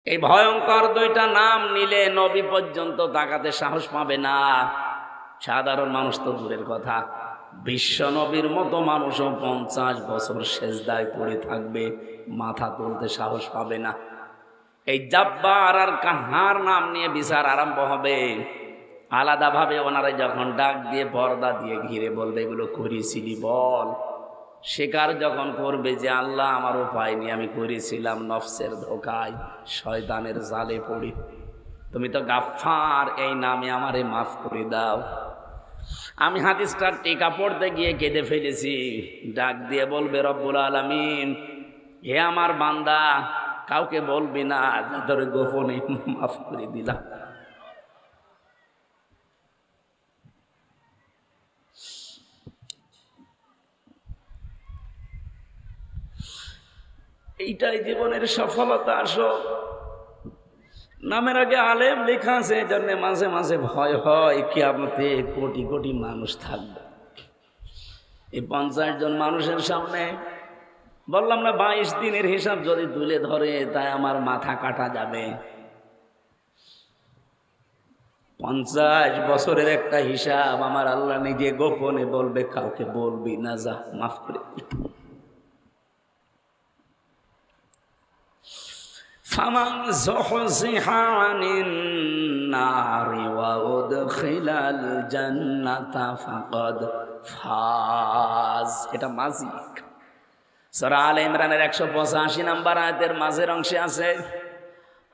এই ভয়ঙ্কর দুইটা নাম নিলে নবী পর্যন্ত তাকাতে সাহস পাবে না। সাধারণ মানুষ তো দূরের কথা, বিশ্ব নবীর মতো মানুষও 50 বছর সেজদায় পড়ে থাকবে, মাথা তুলতে সাহস পাবে না। এই জাব্বার আর কাহার নাম নিয়ে বিচার আরম্ভ হবে। আলাদাভাবে ওনারা যখন ডাক দিয়ে পর্দা দিয়ে ঘিরে বলবে, এগুলো করেছিলি বল। স্বীকার যখন করবে যে আল্লাহ আমার উপায় নিয়ে আমি করেছিলাম, নফসের ধোকায় শয়তানের জালে পড়ি, তুমি তো গাফফার, এই নামে আমারে মাফ করে দাও। আমি হাদিসটার টিকা পড়তে গিয়ে কেঁদে ফেলেছি। ডাক দিয়ে বলবে রব্বুল আলামিন, হে আমার বান্দা, কাউকে বলবি না, যাদের গোপনে মাফ করে দিলাম। এইটাই জীবনের সফলতা। আসো, নামের আগে আলেম লেখা আছে, এই জন্য মাঝে মাঝে ভয় হয় কিয়ামতে কোটি কোটি মানুষ থাকবে। এই 50 জন মানুষের সামনে বললাম না, 22 দিনের হিসাব যদি তুলে ধরে তাই আমার মাথা কাটা যাবে। 50 বছরের একটা হিসাব আমার আল্লাহ নিজে গোপনে বলবে, কাউকে বলবি না, যা মাফ করে। ফামান যুহযিহা আনিন নারি ওয়া উদখিলাল জান্নাতা ফাকাদ ফাজ। এটা মাজিক। সূরা আলে ইমরানের 185 নম্বর আয়াতের মাঝের অংশে আছে,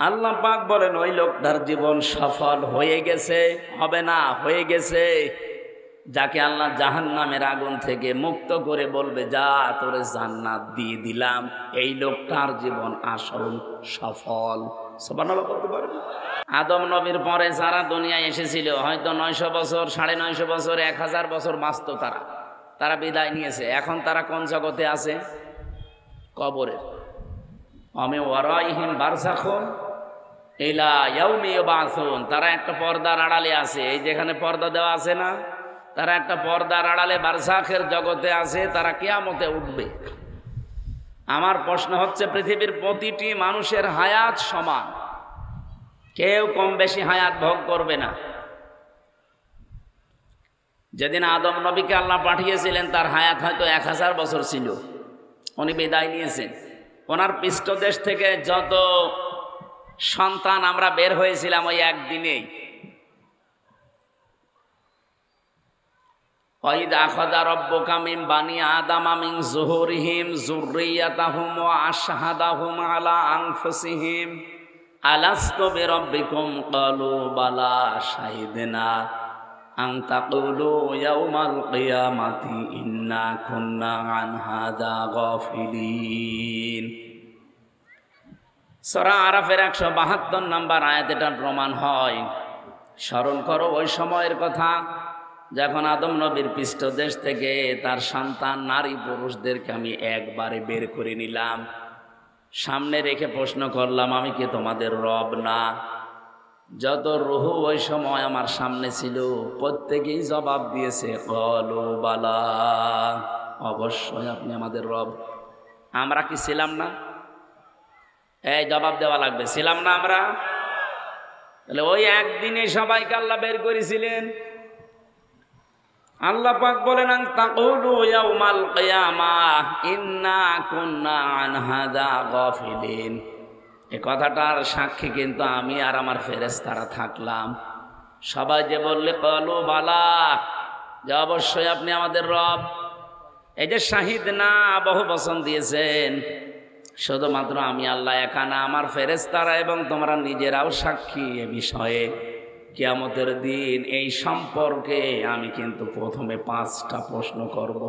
আল্লাহ পাক বলেন, ওই লোকটার জীবন সফল হয়ে গেছে, হবে না, হয়ে গেছে, যাকে আল্লাহ জাহান্নামের আগুন থেকে মুক্ত করে বলবে, যা তোরে জান্নাত দিয়ে দিলাম, এই লোকটার জীবন আসল সফল। সুবহানাল্লাহ বলতে পারবেন? আদম নবীর পরে যারা দুনিয়ায় এসেছিল, হয়তো 900 বছর, 950 বছর, 1000 বছর বাঁচত, তারা বিদায় নিয়েছে। এখন তারা কোন জগতে আছে? কবরের। আমি ওয়ারাইহিম বারযাখুন ইলা ইয়াউমি ইউবাসুন। তারা একটা পর্দার আড়ালে আছে। এই যেখানে পর্দা দেওয়া আছে না, তারা একটা পর্দার আড়ালে বারযাখের জগতে আছে, তারা কিয়ামতে উঠবে। আমার প্রশ্ন হচ্ছে, পৃথিবীর প্রতিটি মানুষের হায়াত সমান, কেউ কম বেশি হায়াত ভোগ করবে না। যেদিন আদম নবীকে আল্লাহ পাঠিয়েছিলেন, তার হায়াত হয়তো 1000 বছর ছিল, উনি বিদায় নিয়েছেন। ওনার পৃষ্ঠদেশ থেকে যত সন্তান আমরা বের হয়েছিলাম ওই একদিনেই। ওয়াইদ আখাযা রাব্বুকা মিন বানি আদামা মিন যুহুরিহিম যুররিয়াতাহুম ওয়া আশহাদাহুম আলা আনফুসিহিম আলাস্তু বিরাব্বিকুম ক্বালু বালা শাহিদনা আন তাকুলু ইয়াউমাল কিয়ামাতি ইন্না কুন্না আন হাযা গাফিলিন। সূরা আরাফের 172 নম্বর আয়াত এটা প্রমাণ হয়। স্মরণ করো ওই সময়ের কথা, যখন আদম নবীর পৃষ্ঠদেশ থেকে তার সন্তান নারী পুরুষদেরকে আমি একবারে বের করে নিলাম, সামনে রেখে প্রশ্ন করলাম, আমি কি তোমাদের রব না? যত রূহ ওই সময় আমার সামনে ছিল, প্রত্যেকেই জবাব দিয়েছে, ক্বালু বালা, অবশ্যই আপনি আমাদের রব। আমরা কি ছিলাম না? এই জবাব দেওয়া লাগবে, ছিলাম না আমরা? তাহলে ওই একদিনে সবাইকে আল্লাহ বের করেছিলেন। আল্লাহ পাক বলেন, আন তাকুলু ইয়াউমাল কিয়ামাহ ইন্না কুন্না আন হাযা গাফিলিন। এই কথাটার সাক্ষী কিন্তু আমি আর আমার ফেরেশতারা থাকলাম। সবাই যে বললে ক্বালু বালা, যে অবশ্যই আপনি আমাদের রব, এই যে শাহিদ না বহু বচন দিয়েছেন, শুধুমাত্র আমি আল্লাহ একা না, আমার ফেরেশতারা এবং তোমরা নিজেরাও সাক্ষী এ বিষয়ে। কিয়ামতের দিন এই সম্পর্কে আমি কিন্তু প্রথমে 5টা প্রশ্ন করব।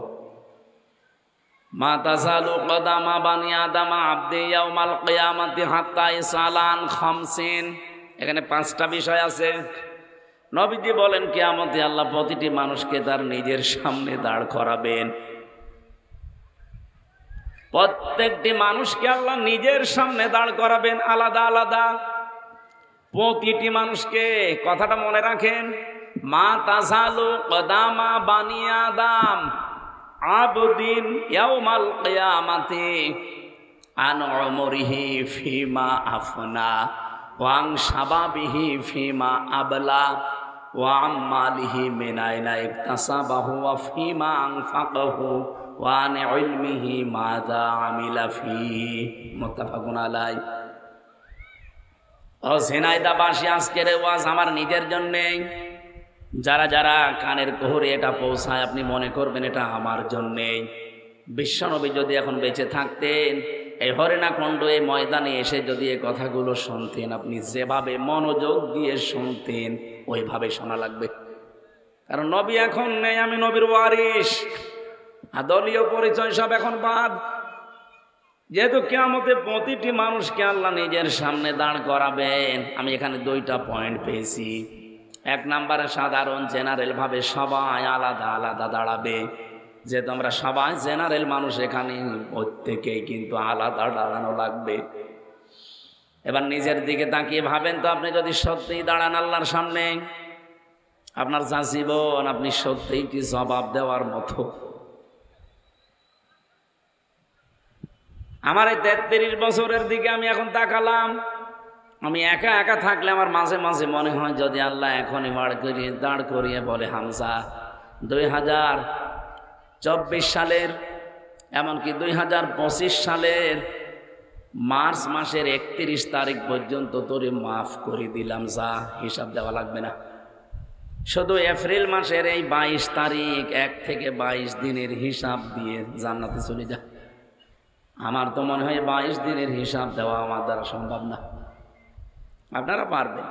মা তাযালু কদামা বানি আদামা আবদি ইয়াউমাল কিয়ামাতি হাত্তা ইসালান খামসিন। এখানে 5টা বিষয় আছে। নবীজি বলেন, কিয়ামতে আল্লাহ প্রতিটি মানুষকে তার নিজের সামনে দাঁড় করাবেন। প্রত্যেকটি মানুষকে আল্লাহ নিজের সামনে দাঁড় করাবেন, আলাদা আলাদা প্রতিটি মানুষকে। কথাটা মনে রাখেন, মা তাযালু কদামা বানি আদম আবদিন ইয়াউমাল কিয়ামাতি আন উমরিহি ফিমা আফনা ওয়াং শাবাবিহি ফিমা আবলা ওয়া আম্মালিহি মিন আইনা ইকতাসাবাহু ওয়া ফিমা আনফাকাহু ওয়া আন ইলমিহি মাযা আমিলা ফিহি মুত্তাফাকুন আলাইহি। ও ঝিনাইদহবাসী, আজকের ওয়াজ আমার নিজের জন্যে। যারা যারা কানের কোহরে এটা পৌঁছায় আপনি মনে করবেন এটা আমার জন্যে। বিশ্বনবী যদি এখন বেঁচে থাকতেন, এই হরিণাকুণ্ড এই ময়দানে এসে যদি এই কথাগুলো শুনতেন, আপনি যেভাবে মনোযোগ দিয়ে শুনতেন ওইভাবে শোনা লাগবে। কারণ নবী এখন নেই, আমি নবীর ওয়ারিস। আর দলীয় পরিচয় সব এখন বাদ। যেহেতু কিয়ামতে প্রতিটি মানুষকে আল্লাহ নিজের সামনে দাঁড় করাবেন, আমি এখানে দুইটা পয়েন্ট পেয়েছি। এক নম্বরে সাধারণ জেনারেল ভাবে সবাই আলাদা আলাদা দাঁড়াবে। যে তোমরা সবাই জেনারেল মানুষ, এখানে প্রত্যেকেই কিন্তু আলাদা দাঁড়ানো লাগবে। এবার নিজের দিকে তাকিয়ে ভাবেন তো, আপনি যদি সত্যিই দাঁড়ান আল্লাহর সামনে, আপনার যা জীবন আপনি সত্যিই কি জবাব দেওয়ার মতো? আমার এই 33 বছরের দিকে আমি এখন তাকালাম। আমি একা একা থাকলে আমার মাঝে মাঝে মনে হয় যদি আল্লাহ এখনই দাঁড় করিয়ে বলে, হামজা 2024 সালের এমনকি 2025 সালের মার্চ মাসের 31 তারিখ পর্যন্ত তোরে মাফ করে দিলাম, যা হিসাব দেওয়া লাগবে না। শুধু এপ্রিল মাসের এই 22 তারিখ 1 থেকে 22 দিনের হিসাব দিয়ে জান্নাতে চলে যা। আমার তো মনে হয় 22 দিনের হিসাব দেওয়া আমার দ্বারা সম্ভব না। আপনারা পারবেন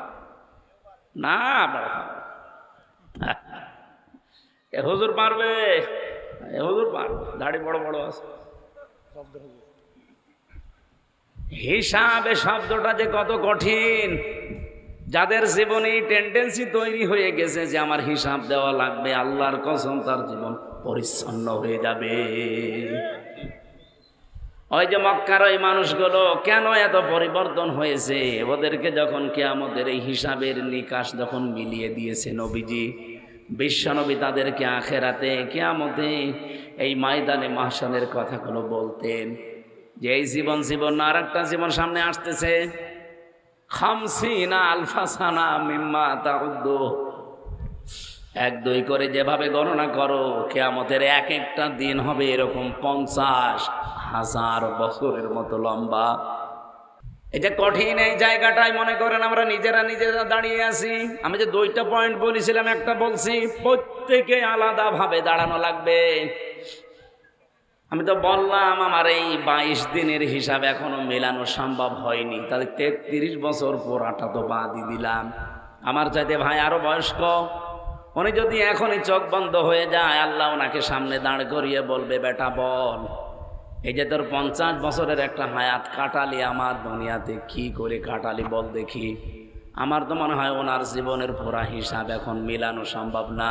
না? আপনারা পারবেন? এ হুজুর পারবে, এ হুজুর পারবে, দাড়ি বড় বড় আছে। হিসাবে শব্দটা যে কত কঠিন। যাদের জীবনে টেন্ডেন্সি তৈরি হয়ে গেছে যে আমার হিসাব দেওয়া লাগবে, আল্লাহর কসম তার জীবন পরিচ্ছন্ন হয়ে যাবে। ওই যে মক্কার ওই মানুষগুলো কেন এত পরিবর্তন হয়েছে? ওদেরকে যখন কিয়ামতের এই হিসাবের নিকাশ যখন মিলিয়ে দিয়েছে নবীজি, বিশ্বনবী তাদেরকে আখেরাতে কিয়ামতে এই ময়দানে মাহশরের কথাগুলো বলতেন যে এই জীবন না, আর একটা জীবন সামনে আসতেছে। 50 আলফা সানা মিম্মা তাউদ্দু, 1-2 করে যেভাবে গণনা করো, কিয়ামতের এক একটা দিন হবে এরকম 50,000 বছরের মতো লম্বা। এটা কঠিন। এই জায়গাটাই মনে করেন আমরা নিজেরা দাঁড়িয়ে আছি। আমি যে 2টা পয়েন্ট বলেছিলাম, একটা বলছি প্রত্যেকে আলাদা ভাবে দাঁড়ানো লাগবে। আমি তো বললাম আমার এই 22 দিনের হিসাব এখনো মেলানো সম্ভব হয়নি, তাহলে 33 বছর পুরাটা তো বাদই দিলাম। আমার চাইতে ভাই আরো বয়স্ক, উনি যদি এখনই চোখ বন্ধ হয়ে যায়, আল্লাহ ওনাকে সামনে দাঁড় করিয়ে বলবে, বেটা বল, এই যে তোর 50 বছরের একটা হায়াত কাটালি আমার দুনিয়াতে, কি করে কাটালি বল দেখি। আমার তো মনে হয় ওনার জীবনের পুরা হিসাব এখন মিলানো সম্ভব না।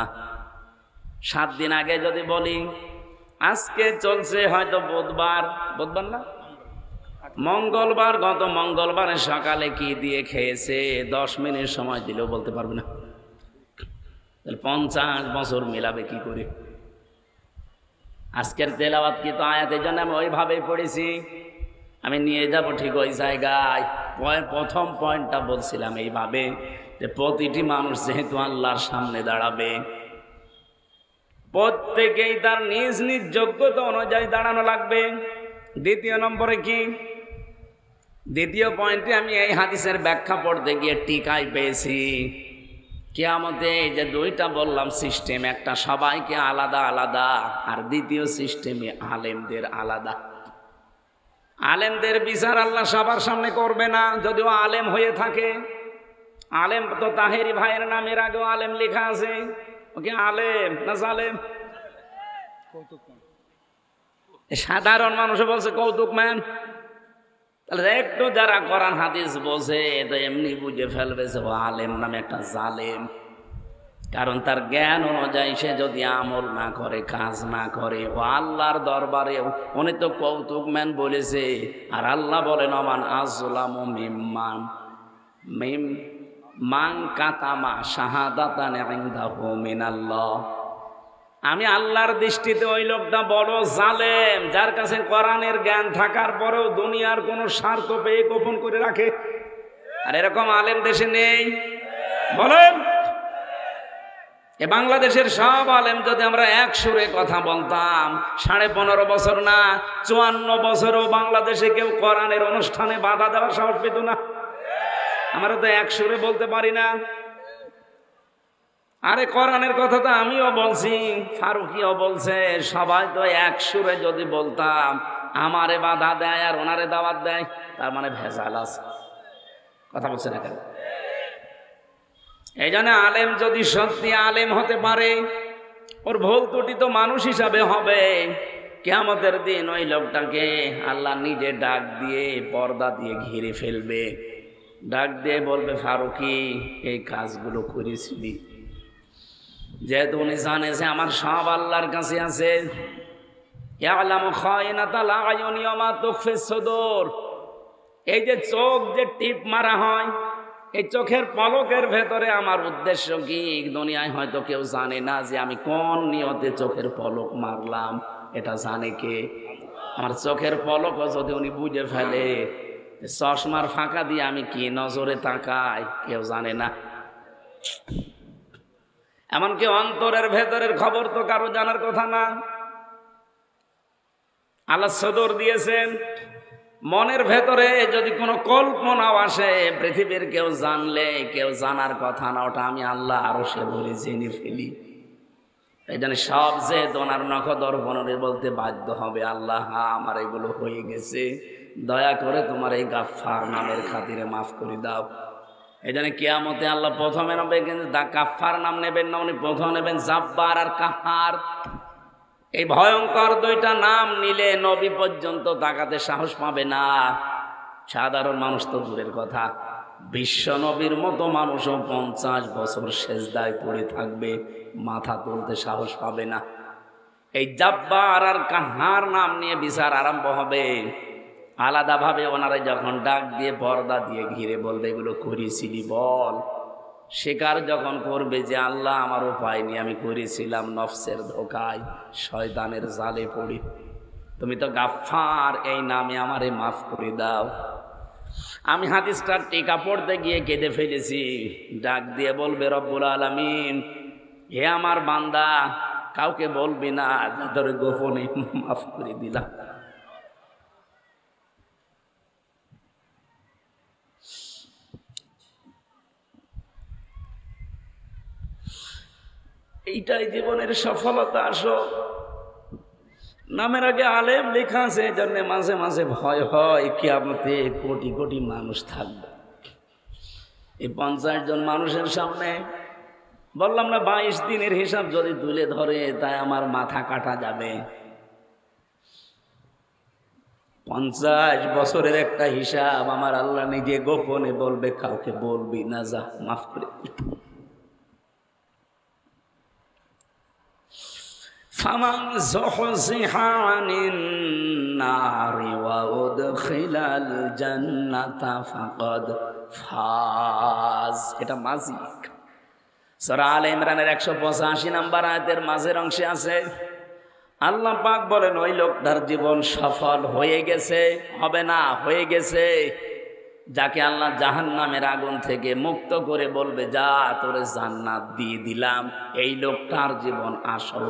7 দিন আগে যদি বলি, আজকে চলছে হয়তো বুধবার না মঙ্গলবার, গত মঙ্গলবারের সকালে কি দিয়ে খেয়েছে 10 মিনিট সময় দিলেও বলতে পারবে না। 50 বছর মিলাবে কি করে? আজকের তেলাওয়াত কি তো আয়াতের জন্য আমি ওইভাবেই পড়েছি, আমি নিয়ে যাব ঠিক ওই জায়গায়। প্রথম পয়েন্টটা বলছিলাম এইভাবে যে প্রতিটি মানুষ যেহেতু আল্লাহর সামনে দাঁড়াবে, প্রত্যেকেই তার নিজ নিজ যোগ্যতা অনুযায়ী দাঁড়ানো লাগবে। দ্বিতীয় নম্বরে কি? দ্বিতীয় পয়েন্টে আমি এই হাদিসের ব্যাখ্যা পড়তে গিয়ে টিকায় পেয়েছি কিয়ামতে যে 2টা বললাম সিস্টেম, একটা সবাইকে আলাদা আলাদা, আর দ্বিতীয় সিস্টেমে আলেমদের আলাদা। আলেমদের বিচার আল্লাহ সবার সামনে করবে না, যদিও আলেম হয়ে থাকে। আলেম তো তাহেরি ভাইয়ের নামের আগেও আলেম লেখা আছে। ওকে আলেম না জালেম? সাধারণ মানুষ বলছে কৌতুক ম্যান। তাহলে একটু যারা কোরআন হাদিস বোঝে তো এমনি বুঝে ফেলবে যে ও আলেম নামে একটা জালেম। কারণ তার জ্ঞান অনুযায়ী সে যদি আমল না করে, কাজ না করে, ও আল্লাহর দরবারে উনি তো কৌতুক ম্যান বলেছে। আর আল্লাহ বলেন, অমান আযলামু মিম্মান কাতামা শাহাদাতান ইনদাহু মিনাল্লাহ। আমি আল্লাহর দৃষ্টিতে ওই লোকটা বড় জালেম, যার কাছে কোরআনের জ্ঞান থাকার পরেও দুনিয়ার কোনো স্বার্থ পেয়ে গোপন করে রাখে। আর এরকম আলেম দেশে নেই? বলেন। এ বাংলাদেশের সব আলেম যদি আমরা এক সুরে কথা বলতাম, 15.5 বছর না 54 বছরও বাংলাদেশে কেউ কোরআনের অনুষ্ঠানে বাধা দেওয়ার সাহস পেত না। আমরা তো এক সুরে বলতে পারি না। আরে কোরআনের কথা তো আমিও বলছি, ফারুকিও বলছে, সবাই তো এক সুরে যদি বলতাম, আমারে বাধা দেয় আর ওনারে দাওয়াত দেয়, তার মানে ভেজাল আছে। কথা বলছে না কেন? এই জন্য আলেম যদি সত্যি আলেম হতে পারে, ওর ভুল ত্রুটি তো মানুষ হিসাবে হবে। কিয়ামতের দিন ওই লোকটাকে আল্লাহ নিজে ডাক দিয়ে পর্দা দিয়ে ঘিরে ফেলবে, ডাক দিয়ে বলবে, ফারুকি এই কাজগুলো করেছিলি। যেহেতু উনি জানে যে আমার সব আল্লাহর কাছে আছে। এই যে চোখ যে টিপ মারা হয়, এই চোখের পলকের ভেতরে আমার উদ্দেশ্য কি দুনিয়ায় হয়তো কেউ জানে না যে আমি কোন নিয়তে চোখের পলক মারলাম। এটা জানে কে? আমার চোখের পলকও যদি উনি বুঝে ফেলে, চশমার ফাঁকা দিয়ে আমি কি নজরে তাকাই কেউ জানে না। এমনকি অন্তরের ভেতরের খবর তো কারো জানার কথা না। আল্লাহ সদর দিয়েছেন, মনের ভেতরে যদি কোনো কল্পনাও আসে পৃথিবীর কেউ জানলে কেউ জানার কথা না, ওটা আমি আল্লাহ আরো সে বলে জেনে ফেলি। এই জন্য সব যে দোনার নখ দর্পণে বলতে বাধ্য হবে, আল্লাহ আমার এগুলো হয়ে গেছে, দয়া করে তোমার এই গাফফার নামের খাতিরে মাফ করে দাও। এই জন্য কিয়ামতে আল্লাহ প্রথমে নেবে, কিন্তু গাফফার নাম নেবেন না, উনি প্রথম নেবেন জাব্বার আর কাহার। এই ভয়ঙ্কর দুইটা নাম নিলে নবী পর্যন্ত তাকাতে সাহস পাবে না। সাধারণ মানুষ তো দূরের কথা, বিশ্ব নবীর মতো মানুষও 50 বছর সেজদায় পড়ে থাকবে, মাথা তুলতে সাহস পাবে না। এই জাব্বার আর কাহার নাম নিয়ে বিচার আরম্ভ হবে। আলাদাভাবে ওনারা যখন ডাক দিয়ে পর্দা দিয়ে ঘিরে বলবে, এগুলো করেছিলি বল। স্বীকার যখন করবে যে আল্লাহ আমার উপায় নিয়ে আমি করেছিলাম, নফসের ধোকায় শয়তানের জালে পড়ি, তুমি তো গাফফার, এই নামে আমারে মাফ করে দাও। আমি হাদিসটার টিকা পড়তে গিয়ে কেঁদে ফেলেছি। ডাক দিয়ে বলবে রব্বুল আলামিন, হে আমার বান্দা, কাউকে বলবি না, যাদের গোপনে মাফ করে দিলাম। এইটাই জীবনের সফলতা। আসো, নামের আগে আলেম লেখা আছে, এই জন্য মাঝে মাঝে ভয় হয় কিয়ামতে কোটি কোটি মানুষ থাকবে। এই 50 জন মানুষের সামনে বললাম না, 22 দিনের হিসাব যদি তুলে ধরে তাই আমার মাথা কাটা যাবে। 50 বছরের একটা হিসাব আমার আল্লাহ নিজে গোপনে বলবে, কাউকে বলবি না, যা মাফ করে। ফামান যুহযিহা আনিন নারি ওয়া উদখিলাল জান্নাতা ফাকাদ ফাজ। এটা মাজিক। সূরা আলে ইমরানের 185 নম্বর আয়াতের মাঝের অংশে আছে, আল্লাহ পাক বলেন, ওই লোকটার জীবন সফল হয়ে গেছে, হবে না, হয়ে গেছে, যাকে আল্লাহ জাহান্নামের আগুন থেকে মুক্ত করে বলবে, যা তোরে জান্নাত দিয়ে দিলাম, এই লোকটার জীবন আসল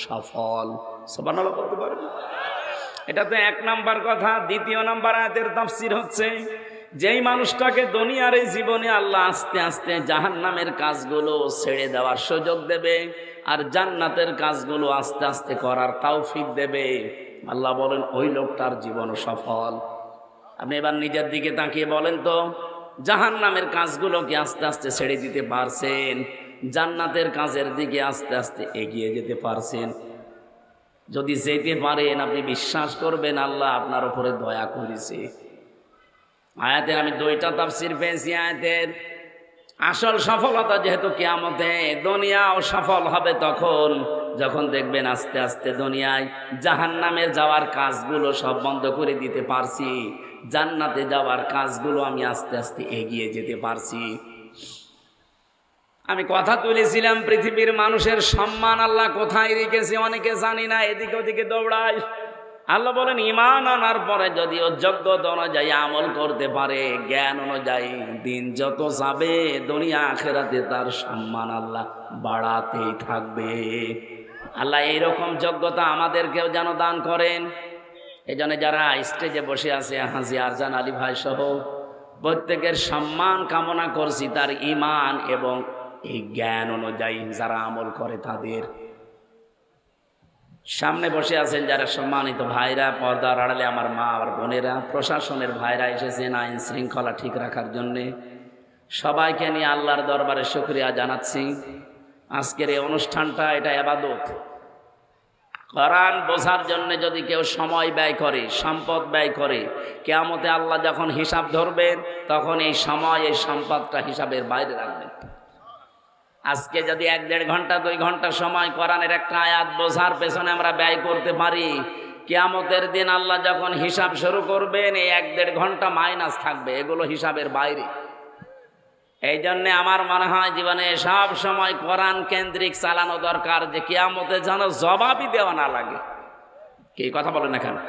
সফল। সুবহানাল্লাহ বলতে পারেন? এটা তো 1 নাম্বার কথা। 2 নাম্বার আয়াতের তাফসীর হচ্ছে, যেই মানুষটাকে দুনিয়ার এই জীবনে আল্লাহ আস্তে আস্তে জাহান্নামের কাজগুলো ছেড়ে দেওয়ার সুযোগ দেবে আর জান্নাতের কাজগুলো আস্তে আস্তে করার তৌফিক দেবে, আল্লাহ বলেন ওই লোকটার জীবন সফল। আপনি এবার নিজের দিকে তাকিয়ে বলেন তো, জাহান্নামের কাজগুলো কি আস্তে আস্তে ছেড়ে দিতে পারছেন? জান্নাতের কাজের দিকে আস্তে আস্তে এগিয়ে যেতে পারছেন? যদি যেতে পারেন, আপনি বিশ্বাস করবেন আল্লাহ আপনার উপরে দয়া করেছে। আয়াতের আমি 2টা তাফসীর পেয়েছি। আয়াতের আসল সফলতা যেহেতু কিয়ামতে, দুনিয়াও সফল হবে তখন যখন দেখবেন আস্তে আস্তে দুনিয়ায় জাহান্নামে যাওয়ার কাজগুলো সব বন্ধ করে দিতে পারছি, জান্নাতে যাওয়ার কাজগুলো আমি আস্তে আস্তে এগিয়ে যেতে পারছি। আমি কথা তুলেছিলাম পৃথিবীর মানুষের সম্মান আল্লাহ কোথায় রেখেছে অনেকে জানি না, এদিকে ওদিকে দৌড়ায়। আল্লাহ বলেন ঈমান আনার পরে যদি ও যোগ্যতা অনুযায়ী আমল করতে পারে, জ্ঞান অনুযায়ী, দিন যত যাবে দুনিয়া আখিরাতে তার সম্মান আল্লাহ বাড়াতেই থাকবে। আল্লাহ এইরকম যোগ্যতা আমাদেরকেও যেন দান করেন। এই জন্য যারা স্টেজে বসে আছে হাজী আরজান আলী ভাই সহ প্রত্যেকের সম্মান কামনা করছি, তার ঈমান এবং এই জ্ঞান অনুযায়ী যারা আমল করে তাদের। সামনে বসে আছেন যারা সম্মানিত ভাইরা, পর্দার আড়ালে আমার মা আর বোনেরা, প্রশাসনের ভাইরা এসেছেন আইন শৃঙ্খলা ঠিক রাখার জন্যে। সবাইকে নিয়ে আল্লাহর দরবারে শুকরিয়া জানাচ্ছি। আজকের এই অনুষ্ঠানটা এটা ইবাদত। কোরআন বোঝার জন্য যদি কেউ সময় ব্যয় করে, সম্পদ ব্যয় করে, কিয়ামতে আল্লাহ যখন হিসাব ধরবেন তখন এই সময় এই সম্পদটা হিসাবের বাইরে রাখবেন। আজকে যদি 1-1.5 ঘন্টা 2 ঘন্টা সময় কোরআনের একটা আয়াত বোঝার পেছনে আমরা ব্যয় করতে পারি, কিয়ামতের দিন আল্লাহ যখন হিসাব শুরু করবেন এই 1-1.5 ঘন্টা মাইনাস থাকবে, এগুলো হিসাবের বাইরে। এই জন্যে আমার মনে হয় জীবনে সব সময় কোরআন কেন্দ্রিক চালানো দরকার, যে কিয়ামতে যেন জবাবই দেওয়া না লাগে। কি কথা বলেন এখানে?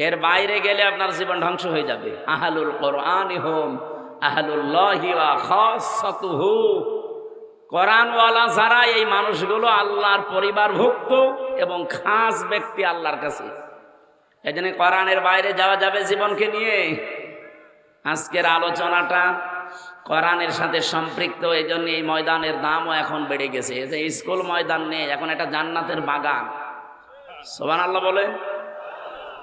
এর বাইরে গেলে আপনার জীবন ধ্বংস হয়ে যাবে। আহলুল কোরআনি হুম আহলুল্লাহি ওয়া খাসাতুহু। কোরআনওয়ালা যারা, এই মানুষগুলো আল্লাহর পরিবারভুক্ত এবং খাস ব্যক্তি আল্লাহর কাছে। এই জন্য কোরআনের বাইরে যাওয়া যাবে জীবনকে নিয়ে। আজকের আলোচনাটা কোরআনের সাথে সম্পৃক্ত, এই জন্য এই ময়দানের দামও এখন বেড়ে গেছে। এই যে স্কুল ময়দান নেই, এখন এটা জান্নাতের বাগান। সুবহানাল্লাহ বলে।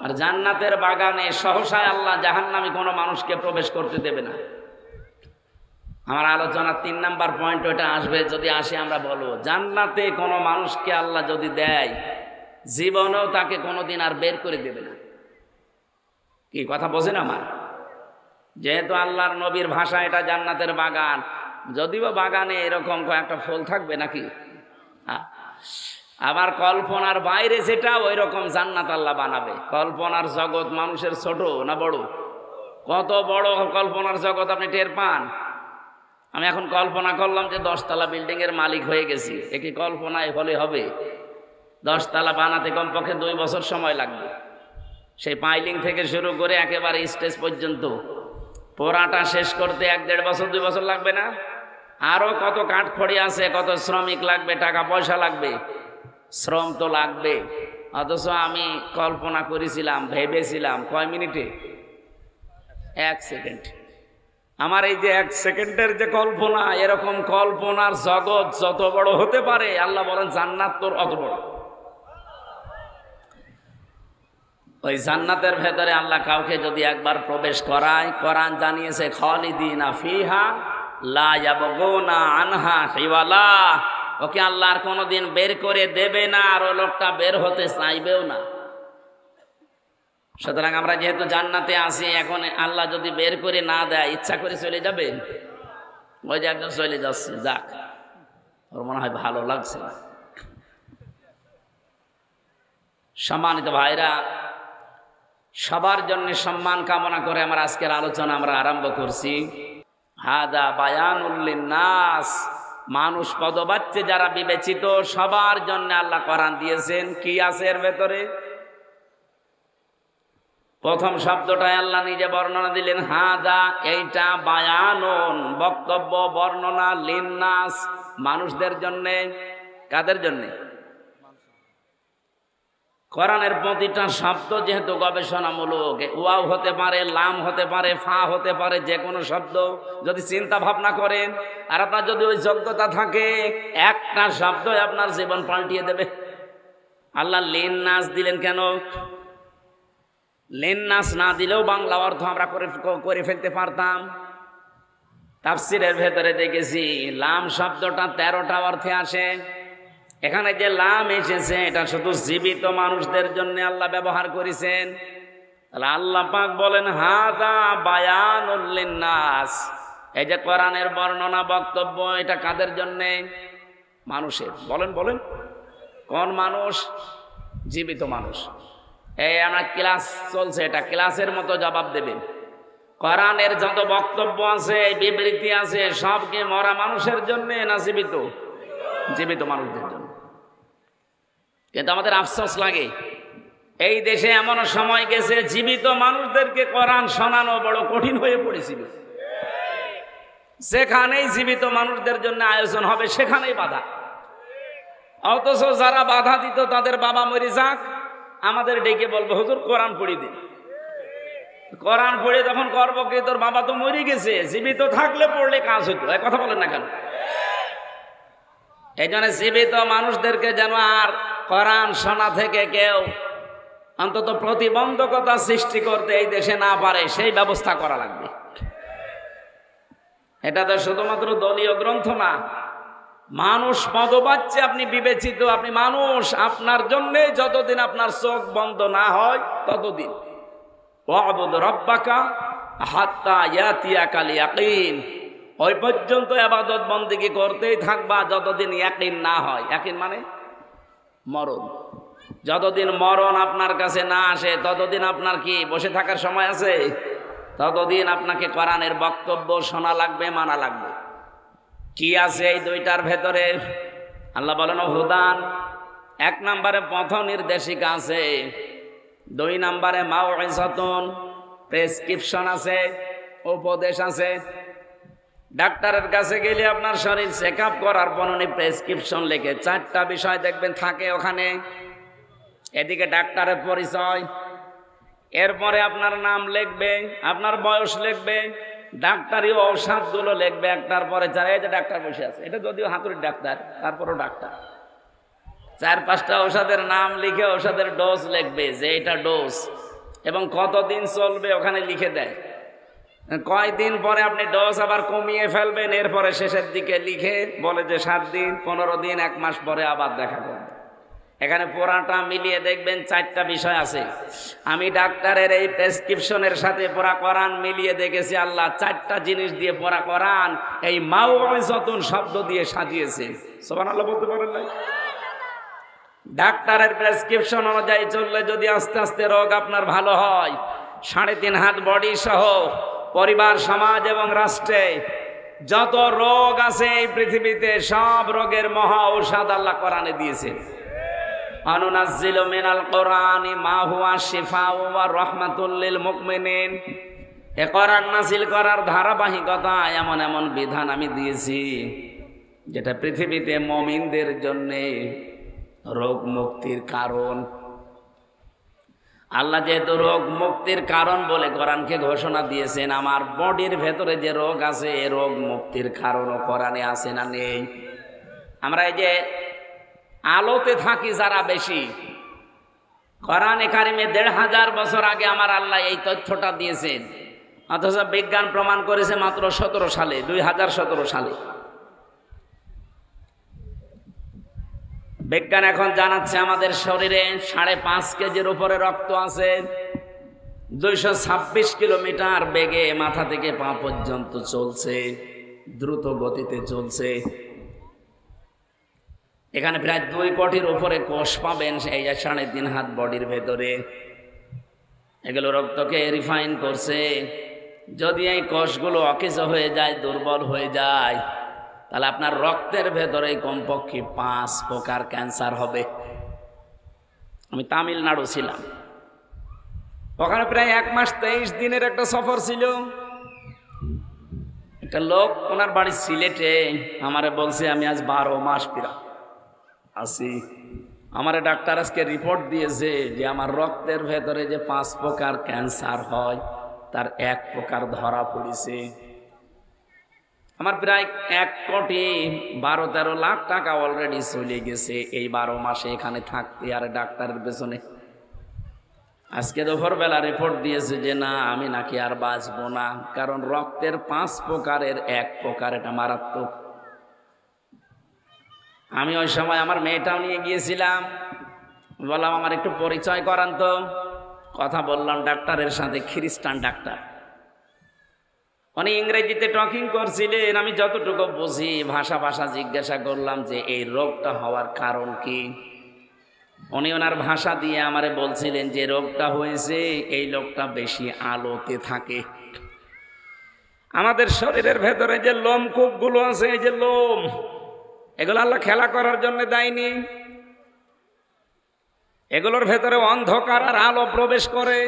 আর জান্নাতের বাগানে সহসায় আল্লাহ জাহান্নামী কোনো মানুষকে প্রবেশ করতে দেবে না। আমার আলোচনার 3 নাম্বার পয়েন্ট ওটা আসবে, যদি আসে আমরা বলবো জান্নাতে কোনো মানুষকে আল্লাহ যদি দেয়, জীবনেও তাকে কোনোদিন আর বের করে দেবে না। কি কথা বোঝেন আমার? যেহেতু আল্লাহর নবীর ভাষা এটা জান্নাতের বাগান, যদিও বাগানে এরকম কয়েকটা ফুল থাকবে নাকি, আবার কল্পনার বাইরে যেটা ওই রকম জান্নাত আল্লাহ বানাবে। কল্পনার জগৎ মানুষের ছোট না বড়? কত বড় কল্পনার জগৎ আপনি টের পান? আমি এখন কল্পনা করলাম যে 10 তলা বিল্ডিং এর মালিক হয়ে গেছি। এ কি কল্পনায় হলে হবে? 10 তলা বানাতে কমপক্ষে 2 বছর সময় লাগবে। সেই পাইলিং থেকে শুরু করে একেবারে স্টেজ পর্যন্ত পোড়াটা শেষ করতে 1-1.5 বছর 2 বছর লাগবে না? আরো কত কাঠখড়ি আছে, কত শ্রমিক লাগবে, টাকা পয়সা লাগবে, শ্রম তো লাগবে। অথচ আমি কল্পনা করেছিলাম, ভেবেছিলাম কয় মিনিটে? 1 সেকেন্ড। আমার এই যে 1 সেকেন্ডের যে কল্পনা, এরকম কল্পনার জগৎ যত বড় হতে পারে, আল্লাহ বলেন জান্নাত তোর অত বড়। ওই জান্নাতের ভেতরে আল্লাহ কাউকে যদি একবার প্রবেশ করায়, কোরআন জানিয়েছে খালিদিনা ফিহা লা ইয়াবগুনা আনহা হিওয়ালা। ওকে আল্লাহ আর কোনোদিন বের করে দেবে না, আর ও লোকটা বের হতে চাইবেও না। সুতরাং আমরা যেহেতু জান্নাতে আছি, এখন আল্লাহ যদি বের করে না দেয়, ইচ্ছা করে চলে যাবে? ওই যে একজন চলে যাচ্ছে, যাক, ওর মনে হয় ভালো লাগছে। সম্মানিত ভাইরা, সবার জন্য সম্মান কামনা করে আমার আজকের আলোচনা আমরা আরম্ভ করছি। হাদা বায়ানুল লিন্নাস, মানুষ পদবাচ্যে যারা বিবেচিত, সবার জন্য আল্লাহ কোরআন দিয়েছেন। কি আছে এর ভেতরে? প্রথম শব্দটায় আল্লাহ নিজে বর্ণনা দিলেন, হাদা, এইটা, বায়ানুন, বক্তব্য, বর্ণনা, লিন্নাস, মানুষদের জন্যে। কাদের জন্যে? কোরআনের প্রতিটা শব্দ যেহেতু গবেষণামূলক, ওয়াও হতে পারে, লাম হতে পারে, ফা হতে পারে, যে কোনো শব্দ যদি চিন্তা ভাবনা করেন আর আপনার যদি ওই যোগ্যতা থাকে, একটা শব্দ আপনার জীবন পাল্টিয়ে দেবে। আল্লাহ লিন্নাস দিলেন কেন? লিন্নাস না দিলেও বাংলা অর্থ আমরা করে ফেলতে পারতাম। তাফসিরের ভেতরে দেখেছি লাম শব্দটা 13টা অর্থে আসে। এখানে যে লাম এসেছে এটা শুধু জীবিত মানুষদের জন্য আল্লাহ ব্যবহার করেছেন। তাহলে আল্লাহ পাক বলেন হাদা বায়ানুল লিন্নাস, এই যে কোরআনের বর্ণনা, বক্তব্য, এটা কাদের জন্য? মানুষের। বলেন বলেন, কোন মানুষ? জীবিত মানুষ। এই আমরা ক্লাস চলছে, এটা ক্লাসের মতো জবাব দেবেন। কোরআনের যত বক্তব্য আছে, বিবৃতি আছে, সব কি মরা মানুষের জন্য না জীবিত? জীবিত মানুষদের জন্য। কিন্তু আমাদের আফসোস লাগে, এই দেশে এমন সময় গেছে জীবিত মানুষদেরকে কোরআন শোনানো বড় কঠিন হয়ে পড়েছিল। সেখানেই জীবিত মানুষদের জন্য আয়োজন হবে, সেখানেই বাধা। অথচ যারা বাধা দিত তাদের বাবা মরে যাক, আমাদের ডেকে বলবো হুজুর কোরআন পড়িয়ে দিন। কোরআন পড়ে তখন করবো কি, তোর বাবা তো মরে গেছে, জীবিত থাকলে পড়লে কাজ হতো। এক কথা বলেন না কেন? এই জন্য জীবিত মানুষদেরকে যেন আর কোরআন শোনা থেকে কেউ অন্তত প্রতিবন্ধকতা সৃষ্টি করতে এই দেশে না পারে, সেই ব্যবস্থা করা লাগবে। এটা তো শুধুমাত্র দলীয় গ্রন্থ না, মানুষ পদ পাচ্ছে, আপনি বিবেচিত, আপনি মানুষ, আপনার জন্যে যতদিন আপনার চোখ বন্ধ না হয় ততদিন ওয়াবুদ রাব্বাকা হাত্তা ইয়াতিয়াকাল ইয়াকিন, ওই পর্যন্ত ইবাদত বন্দেগী করতেই থাকবা যতদিন ইয়াকিন না হয়। ইয়াকিন মানে মরণ। যতদিন মরণ আপনার কাছে না আসে ততদিন আপনার কি বসে থাকার সময় আছে? ততদিন আপনাকে কোরআনের বক্তব্য শোনা লাগবে, মানা লাগবে। কি আছে এই দুইটার ভেতরে? আল্লাহ বলেন হুদান, 1 নম্বরে পথ নির্দেশিকা আছে, 2 নম্বরে মাউইযাতুন, প্রেসক্রিপশন আছে, উপদেশ আছে। ডাক্তারের কাছে গেলে আপনার শরীর চেক আপ করার পর উনি প্রেসক্রিপশন লিখে 4টা বিষয় দেখবেন থাকে ওখানে। এদিকে ডাক্তারের পরিচয়, এরপরে আপনার নাম লিখবে, আপনার বয়স লিখবে, ডাক্তারি ঔষধগুলো লিখবে একটার পরে 4। এই যে ডাক্তার বসে আছে, এটা যদিও হাতুড়ির ডাক্তার, তারপরও ডাক্তার। 4-5টা ঔষধের নাম লিখে ঔষধের ডোজ লিখবে, যে এটা ডোজ এবং কতদিন চলবে ওখানে লিখে দেয়। কয়দিন পরে আপনি ডোজ আবার কমিয়ে ফেলবেন, এরপরে শেষের দিকে লিখে বলে যে 7 দিন, 15 দিন, 1 মাস পরে আবার দেখা করবে। এখানে পুরাটা মিলিয়ে দেখবেন 4টা বিষয় আছে। আমি ডাক্তারের এই প্রেসক্রিপশনের সাথে পুরা কোরআন মিলিয়ে দেখেছি, আল্লাহ 4টা জিনিস দিয়ে পুরা কোরআন এই মাউইযাতুন শব্দ দিয়ে সাজিয়েছে। সুবহানাল্লাহ বলতে পারেন না? ডাক্তারের প্রেসক্রিপশন অনুযায়ী চললে যদি আস্তে আস্তে রোগ আপনার ভালো হয়, 3.5 হাত বডি সহ পরিবার, সমাজ এবং রাষ্ট্রে যত রোগ আছে এই পৃথিবীতে, সব রোগের মহা ঔষধ আল্লাহ কোরআনে দিয়েছে। আনুনাজ্জিলু মিনাল কোরআনি মা হুয়া শিফাউ ওয়া রাহমাতুল লিল মুমিনিন। এ কোরআন নাযিল করার ধারাবাহিকতা, এমন এমন বিধান আমি দিয়েছি যেটা পৃথিবীতে মুমিনদের জন্য রোগ মুক্তির কারণ। আল্লাহ যেহেতু রোগ মুক্তির কারণ বলে কোরআনকে ঘোষণা দিয়েছেন, আমার বডির ভেতরে যে রোগ আছে এ রোগ মুক্তির কারণও কোরআনে আছে না নেই? আমরা এই যে আলোতে থাকি যারা বেশি, কোরআনে কারিমে 1500 বছর আগে আমার আল্লাহ এই তথ্যটা দিয়েছেন, অথচ বিজ্ঞান প্রমাণ করেছে মাত্র 17 সালে, 2017 সালে। বিজ্ঞান এখন জানাচ্ছে আমাদের শরীরে 5.5 কেজির উপরে রক্ত আছে, 226 কিলোমিটার বেগে মাথা থেকে পা পর্যন্ত চলছে, দ্রুত গতিতে চলছে। এখানে প্রায় 2 কোটির উপরে কোষ পাবেন এই 3.5 হাত বডির ভেতরে। এগুলো রক্তকে রিফাইন করছে। যদি এই কোষগুলো অকেজ হয়ে যায়, দুর্বল হয়ে যায়, তাহলে আপনার রক্তের ভেতরে কমপক্ষে 5 প্রকার ক্যান্সার হবে। আমি তামিলনাড়ু ছিলাম, ওখানে প্রায় 1 মাস 23 দিনের একটা সফর ছিল। একটা লোক, ওনার বাড়ি সিলেটে, আমারে বলছে আমি আজ 12 মাস আছি। আমারে ডাক্তার আজকে রিপোর্ট দিয়েছে যে আমার রক্তের ভেতরে যে 5 প্রকার ক্যান্সার হয় তার 1 প্রকার ধরা পড়েছে। আমার প্রায় 1,12-13 লাখ টাকা অলরেডি চলে গেছে এই 12 মাসে এখানে থাকতে আর ডাক্তারের পেছনে। আজকে দুপুরবেলা রিপোর্ট দিয়েছে যে না, আমি নাকি আর বাঁচবো না, কারণ রক্তের 5 প্রকারের 1 প্রকার, এটা মারাত্মক। আমি ওই সময় আমার মেয়েটাও নিয়ে গিয়েছিলাম, বললাম আমার একটু পরিচয় করান তো। কথা বললাম ডাক্তারের সাথে, খ্রিস্টান ডাক্তার, উনি ইংরেজিতে টকিং করছিলেন। আমি যতটুকু বুঝি ভাষা জিজ্ঞাসা করলাম যে এই রোগটা হওয়ার কারণ কি। উনি ওনার ভাষা দিয়ে আমারে বলছিলেন যে রোগটা হয়েছে, এই লোকটা বেশি আলোতে থাকে, আমাদের শরীরের ভেতরে যে লোমকূপ গুলো আছে, এই যে লোম, এগুলো আল্লাহ খেলা করার জন্য দেয়নি। এগুলোর ভেতরে অন্ধকার আর আলো প্রবেশ করে।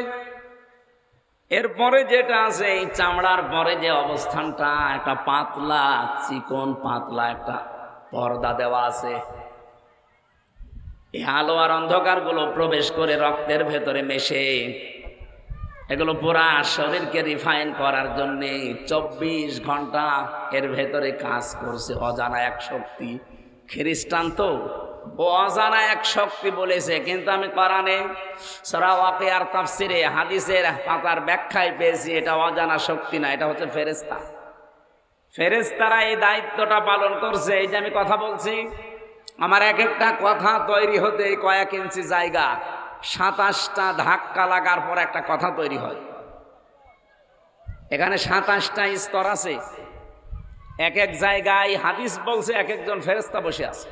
এরপরে যেটা আছে, এই চামড়ার পরে যে অবস্থানটা, একটা পাতলা চিকন পাতলা একটা পর্দা দেওয়া আছে। এই আলো আর অন্ধকার গুলো প্রবেশ করে রক্তের ভেতরে মেশে এগুলো পুরা শরীরকে রিফাইন করার জন্য 24 ঘন্টা এর ভেতরে কাজ করছে অজানা এক শক্তি। খ্রিস্টান তো ও অজানা এক শক্তি বলেছে, কিন্তু আমি কোরআনে সূরা ওয়াকিয়ার তাফসিরে হাদিসের পাতার ব্যাখ্যায় পেয়েছি এটা অজানা শক্তি না, এটা হচ্ছে ফেরেশতা। ফেরেশতারা এই দায়িত্বটা পালন করছে। এই যে আমি কথা বলছি, আমার এক একটা কথা তৈরি হতে কয়েক ইঞ্চি জায়গা, 27টা ধাক্কা লাগার পর একটা কথা তৈরি হয়। এখানে 27টা স্তর আছে। এক এক জায়গায় হাদিস বলছে এক একজন ফেরেশতা বসে আছে।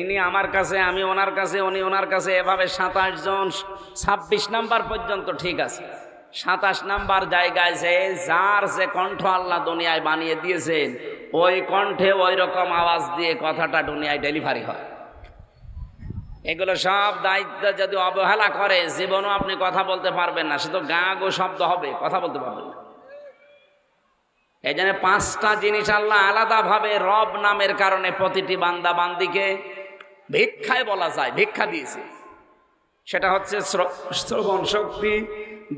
ইনি আমার কাছে, আমি ওনার কাছে, উনি ওনার কাছে, এভাবে 27 জন। 26 নাম্বার পর্যন্ত ঠিক আছে। 27 নাম্বার জায়গায় যার যে কণ্ঠ আল্লাহ দুনিয়ায় বানিয়ে দিয়েছেন, ওই কণ্ঠে ওই রকম আওয়াজ দিয়ে কথাটা দুনিয়ায় ডেলিভারি হয়। এগুলো সব দায়িত্ব যদি অবহেলা করে, জীবনও আপনি কথা বলতে পারবেন না, সে তো গা গো শব্দ হবে, কথা বলতে পারবেন না। এই জন্য 5টা জিনিস আল্লাহ আলাদাভাবে রব নামের কারণে প্রতিটি বান্দা বান্দিকে ভিক্ষায় বলা যায়, ভিক্ষা দিয়েছে। সেটা হচ্ছে শ্রবণ শক্তি,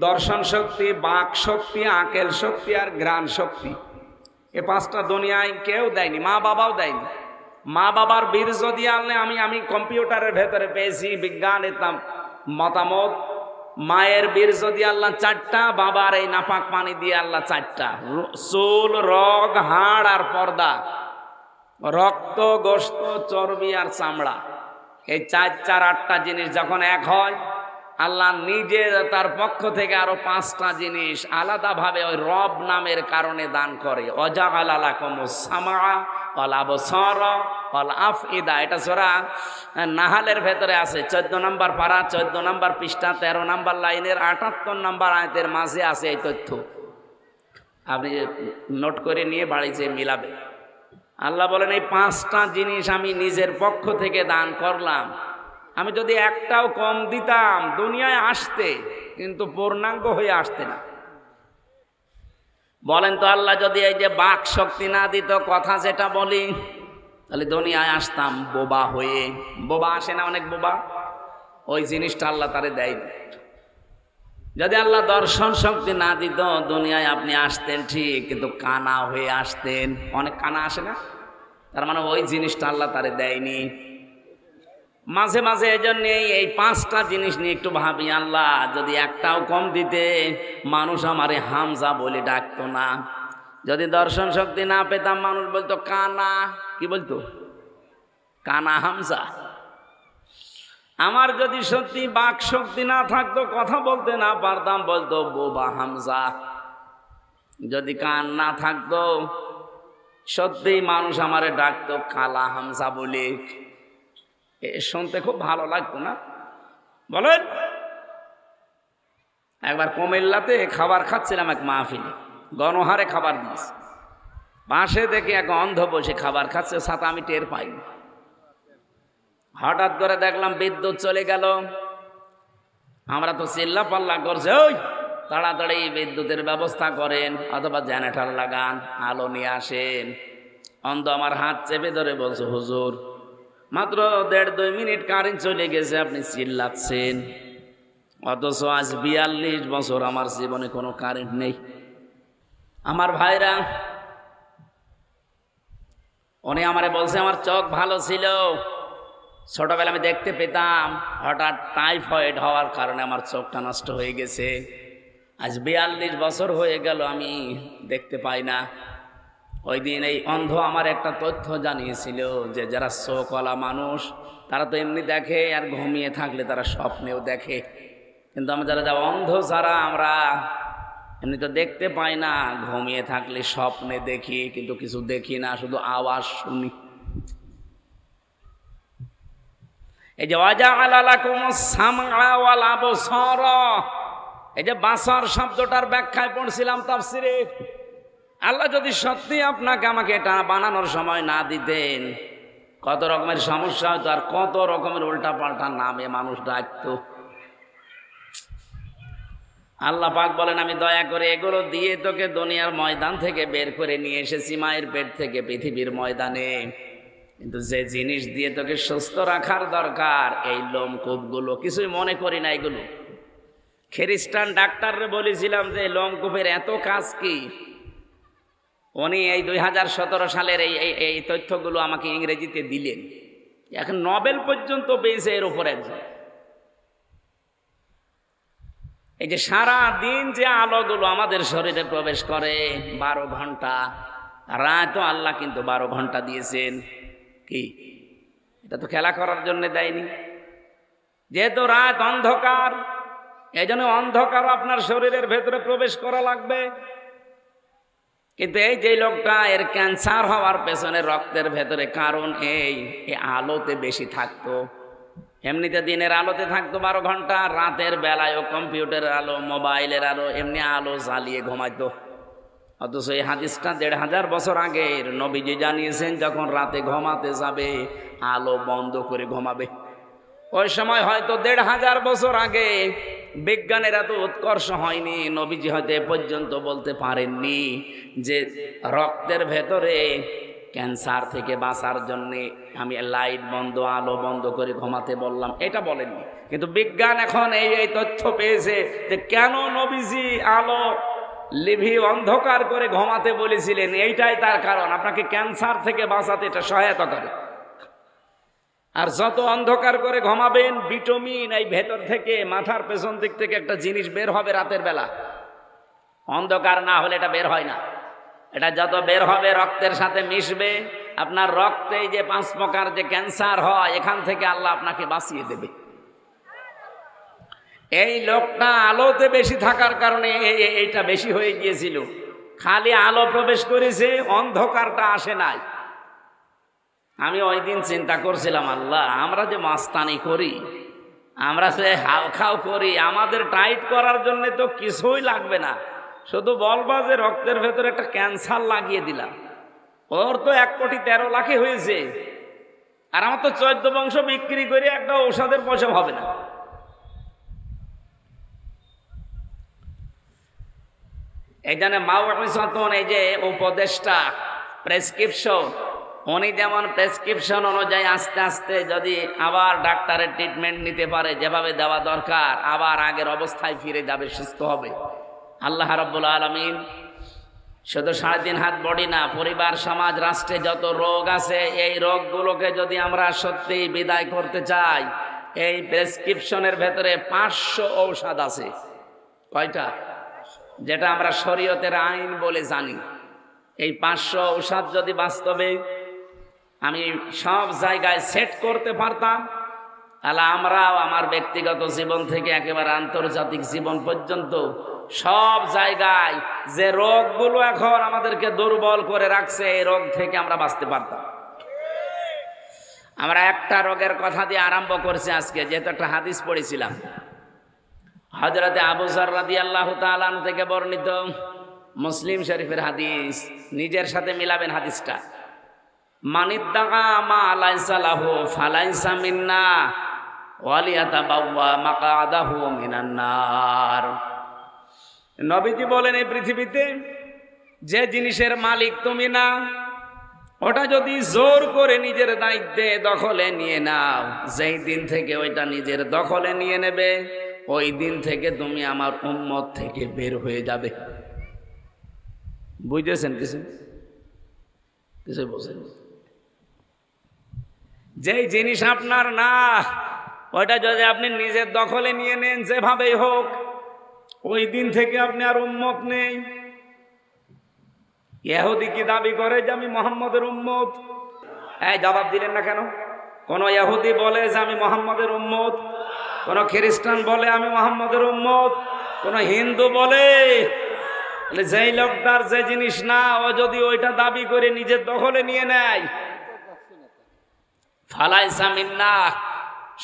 দর্শন শক্তি, বাক শক্তি, আকেল শক্তি আর ঘ্রাণ শক্তি। এই 5টা দুনিয়ায় কেউ দেয়নি, মা বাবাও দেয়নি। মা বাবার বীর্য দিয়ে আনলে আমি কম্পিউটারের ভেতরে পেয়েছি বিজ্ঞান এতাম মতামত, মায়ের বীর্য দিয়ে আল্লাহ 4টা, বাবার এই নাপাক পানি দিয়ে আল্লাহ 4টা। চুল, রগ, হাড় আর পর্দা, রক্ত, গোশত, চর্বি আর চামড়া, এই 4 8টা জিনিস যখন এক হয়, আল্লাহ নিজে তার পক্ষ থেকে আরো 5টা জিনিস আলাদাভাবে ওই রব নামের কারণে দান করে। ওয়াজআলা লাকুমুস সামআ ওয়াল আবসারা ওয়াল আফইদা। এটা সূরা নাহালের ভেতরে আছে, 14 নম্বর পারা, 14 নম্বর পৃষ্ঠা, 13 নম্বর লাইনের 78 নম্বর আয়াতের মাঝে আছে এই তথ্য। আপনি নোট করে নিয়ে বাড়িতে মিলাবে। আল্লাহ বলেন এই 5টা জিনিস আমি নিজের পক্ষ থেকে দান করলাম। আমি যদি একটাও কম দিতাম দুনিয়ায় আসতে, কিন্তু পূর্ণাঙ্গ হয়ে আসতে না। বলেন তো, আল্লাহ যদি এই যে বাক শক্তি না দিত, কথা যেটা বলি, তাহলে দুনিয়ায় আসতাম বোবা হয়ে। বোবা আসে না অনেক বোবা? ওই জিনিসটা আল্লাহ তারে দেয়নি। যদি আল্লাহ দর্শন শক্তি না দিত, দুনিয়ায় আপনি আসতেন ঠিক, কিন্তু কানা হয়ে আসতেন। অনেক কানা আসে না? তার মানে ওই জিনিসটা আল্লাহ তারে দেয়নি। মাঝে মাঝে এই জন্য এই 5টা জিনিস নিয়ে একটু ভাবি, আল্লাহ যদি একটাও কম দিতে, মানুষ আমারে হামজা বলে ডাকতো না। যদি দর্শন শক্তি না পেতাম, মানুষ বলতো কানা। কি বলতো? কানা হামজা। আমার যদি সত্যি বাক শক্তি না থাকতো, কথা বলতে না পারতাম, বলতো বোবা হামজা। যদি কান না থাকতো, সত্যি মানুষ আমারে ডাকতো কালা হামজা বলে। শুনতে খুব ভালো লাগতো না? বলেন। একবার কুমিল্লাতে খাবার খাচ্ছিলাম এক মাহফিলে, গণহারে খাবার দিয়েছে। পাশে দেখে এক অন্ধ বসে খাবার খাচ্ছে, সাথে আমি টের পাইনি। হঠাৎ করে দেখলাম বিদ্যুৎ চলে গেল। আমরা তো চিল্লা পাল্লা করছে, ওই তাড়াতাড়ি বিদ্যুতের ব্যবস্থা করেন, অথবা জেনারেটর লাগান, আলো নিয়ে আসেন। অন্ধ আমার হাত চেপে ধরে বলছে, হুজুর মাত্র 1.5-2 মিনিট কারেন্ট চলে গেছে, আপনি চিল্লাচ্ছেন। অথচ আজ 42 বছর আমার জীবনে কোনো কারেন্ট নেই। আমার ভাইরা, উনি আমারে বলছে আমার চোখ ভালো ছিল, ছোটবেলা আমি দেখতে পেতাম, হঠাৎ টাইফয়েড হওয়ার কারণে আমার চোখটা নষ্ট হয়ে গেছে। আজ 42 বছর হয়ে গেল আমি দেখতে পাই না। ওই দিন এই অন্ধ আমার একটা তথ্য জানিয়েছিল যে যারা চোখওয়ালা মানুষ তারা তো এমনি দেখে, আর ঘুমিয়ে থাকলে তারা স্বপ্নেও দেখে। কিন্তু আমরা যারা অন্ধ, যারা আমরা এমনি তো দেখতে পাই না, ঘুমিয়ে থাকলে স্বপ্নে দেখি, কিন্তু কিছু দেখি না, শুধু আওয়াজ শুনি। এই যে ওয়াজআলা লাকুমুস সামআ ওয়াল আবসারা, এই যে বাসার শব্দটার ব্যাখ্যায় পড়ছিলাম তাফসিরে। আল্লাহ যদি সত্যি আপনাকে আমাকে এটা বানানোর সময় না দিতেন, কত রকমের সমস্যা হতো, আর কত রকমের উল্টা পাল্টা নামে মানুষ ডাকতো। আল্লাহ পাক বলেন, আমি দয়া করে এগুলো দিয়ে তোকে দুনিয়ার ময়দান থেকে বের করে নিয়ে এসেছি, মায়ের পেট থেকে পৃথিবীর ময়দানে। কিন্তু যে জিনিস দিয়ে তোকে সুস্থ রাখার দরকার, এই লোমকূপগুলো, কিছুই মনে করি না এগুলো। খ্রিস্টান ডাক্তাররে বলেছিলাম যে লোমকূপের এত কাজ কি, উনি এই 2017 সালের এই তথ্যগুলো আমাকে ইংরেজিতে দিলেন। এখন নোবেল পর্যন্ত পেয়েছে এর উপর একজন। এই যে সারা দিন যে আলোগুলো আমাদের শরীরে প্রবেশ করে 12 ঘন্টা, রাতও আল্লাহ কিন্তু 12 ঘন্টা দিয়েছেন। কি এটা তো খেলা করার জন্য দেয়নি, যেহেতু রাত অন্ধকার, এই জন্য অন্ধকার আপনার শরীরের ভেতরে প্রবেশ করা লাগবে। কিন্তু এই যে লোকটা, এর ক্যান্সার হওয়ার পেছনে রক্তের ভেতরে কারণ এই আলোতে বেশি থাকতো। এমনিতে দিনের আলোতে থাকতো 12 ঘন্টা, রাতের বেলায়ও কম্পিউটারের আলো, মোবাইলের আলো, এমনি আলো জ্বালিয়ে ঘুমাইতো। অথচ এই হাদিসটা 1500 বছর আগের, নবীজি জানিয়েছেন যখন রাতে ঘুমাতে যাবে আলো বন্ধ করে ঘুমাবে। ওই সময় হয়তো 1500 বছর আগে বিজ্ঞানের এত উৎকর্ষ হয়নি, নবীজি হয়তো এ পর্যন্ত বলতে পারেননি যে রক্তের ভেতরে ক্যান্সার থেকে বাঁচার জন্য আমি লাইট বন্ধ, আলো বন্ধ করে ঘুমাতে বললাম, এটা বলেননি। কিন্তু বিজ্ঞান এখন এই তথ্য পেয়েছে যে কেন নবীজি আলো লিভি অন্ধকার করে ঘুমাতে বলেছিলেন। এইটাই তার কারণ, আপনাকে ক্যান্সার থেকে বাঁচাতে এটা সহায়তা করে। আর যত অন্ধকার করে ঘুমাবেন, ভিটামিন এই ভেতর থেকে, মাথার পেছন দিক থেকে একটা জিনিস বের হবে রাতের বেলা, অন্ধকার না হলে এটা বের হয় না। এটা যত বের হবে রক্তের সাথে মিশবে, আপনার রক্তে যে 5 প্রকার যে ক্যান্সার হয়, এখান থেকে আল্লাহ আপনাকে বাঁচিয়ে দেবে। এই লোকটা আলোতে বেশি থাকার কারণে এইটা বেশি হয়ে গিয়েছিল। খালি আলো প্রবেশ করেছে, অন্ধকারটা আসে নাই। আমি ওই দিন চিন্তা করছিলাম, আল্লাহ আমরা যে মাস্তানি করি, আমরা যে হাও খাও করি, আমাদের টাইট করার জন্য তো কিছুই লাগবে না, শুধু বলবা যে রক্তের ভেতরে একটা ক্যান্সার লাগিয়ে দিলাম। ওর তো 1,13,00,000 হয়েছে, আর আমার তো 14 বংশ বিক্রি করে একটা ঔষধের পয়সা হবে না। এই জন্য মাওয়াইজাতুন, এই যে উপদেশটা, প্রেসক্রিপশন, উনি যেমন প্রেসক্রিপশন অনুযায়ী আস্তে আস্তে যদি আবার ডাক্তারের ট্রিটমেন্ট নিতে পারে যেভাবে দেওয়া দরকার, আবার আগের অবস্থায় ফিরে যাবে, সুস্থ হবে। আল্লাহ রাব্বুল আলামিন শুধু 3.5 হাত বডি না, পরিবার, সমাজ, রাষ্ট্রে যত রোগ আছে, এই রোগগুলোকে যদি আমরা সত্যি বিদায় করতে চাই, এই প্রেসক্রিপশনের ভেতরে 500 ঔষধ আছে। কয়টা? যেটা আমরা শরীয়তের আইন বলে জানি। এই 500 ঔষধ যদি বাস্তবে আমি সব জায়গায় সেট করতে পারতাম, তাহলে আমরাও আমার ব্যক্তিগত জীবন থেকে একেবারে আন্তর্জাতিক জীবন পর্যন্ত সব জায়গায় যে রোগগুলো এখন আমাদেরকে দুর্বল করে রাখছে, এই রোগ থেকে আমরা বাঁচতে পারতাম। আমরা একটা রোগের কথা দিয়ে আরম্ভ করছি আজকে, যেহেতু একটা হাদিস পড়েছিলাম, হযরতে আবু যর রাদিয়াল্লাহু তাআলা আনহু থেকে বর্ণিত, মুসলিম শরীফের হাদিস। নিজের সাথে মিলাবেন হাদিসটা। মানিদ্দাগা মা লাইসা লাহু ফালাইসা মিন্না ওয়ালিয়াতাবাওয়া মাকআদাহু মিনান নার। নবীজি বলেন, এই পৃথিবীতে যে জিনিসের মালিক তুমি না, ওটা যদি জোর করে নিজের দায়িত্বে দখলে নিয়ে নাও, যেই দিন থেকে ওইটা নিজের দখলে নিয়ে নেবে, ওই দিন থেকে তুমি আমার উম্মত থেকে বের হয়ে যাবে। বুঝতেছেন? কিছু বোঝেন? যেই জিনিস আপনার না, ওইটা যদি আপনি নিজের দখলে নিয়ে নেন যেভাবেই হোক, ওই দিন থেকে আপনি আর উম্মত নেই। ইহুদি কি দাবি করে যে আমি মুহাম্মদের উম্মত? জবাব দিলেন না কেন? কোন ইহুদি বলে যে আমি মুহাম্মদের উম্মত, কোন খ্রিস্টান বলে আমি মুহাম্মদের উম্মত, কোন হিন্দু বলে? যেই লোকটার যে জিনিস না, ও যদি ওইটা দাবি করে নিজের দখলে নিয়ে নেয়, ফালাইসা মিন্না,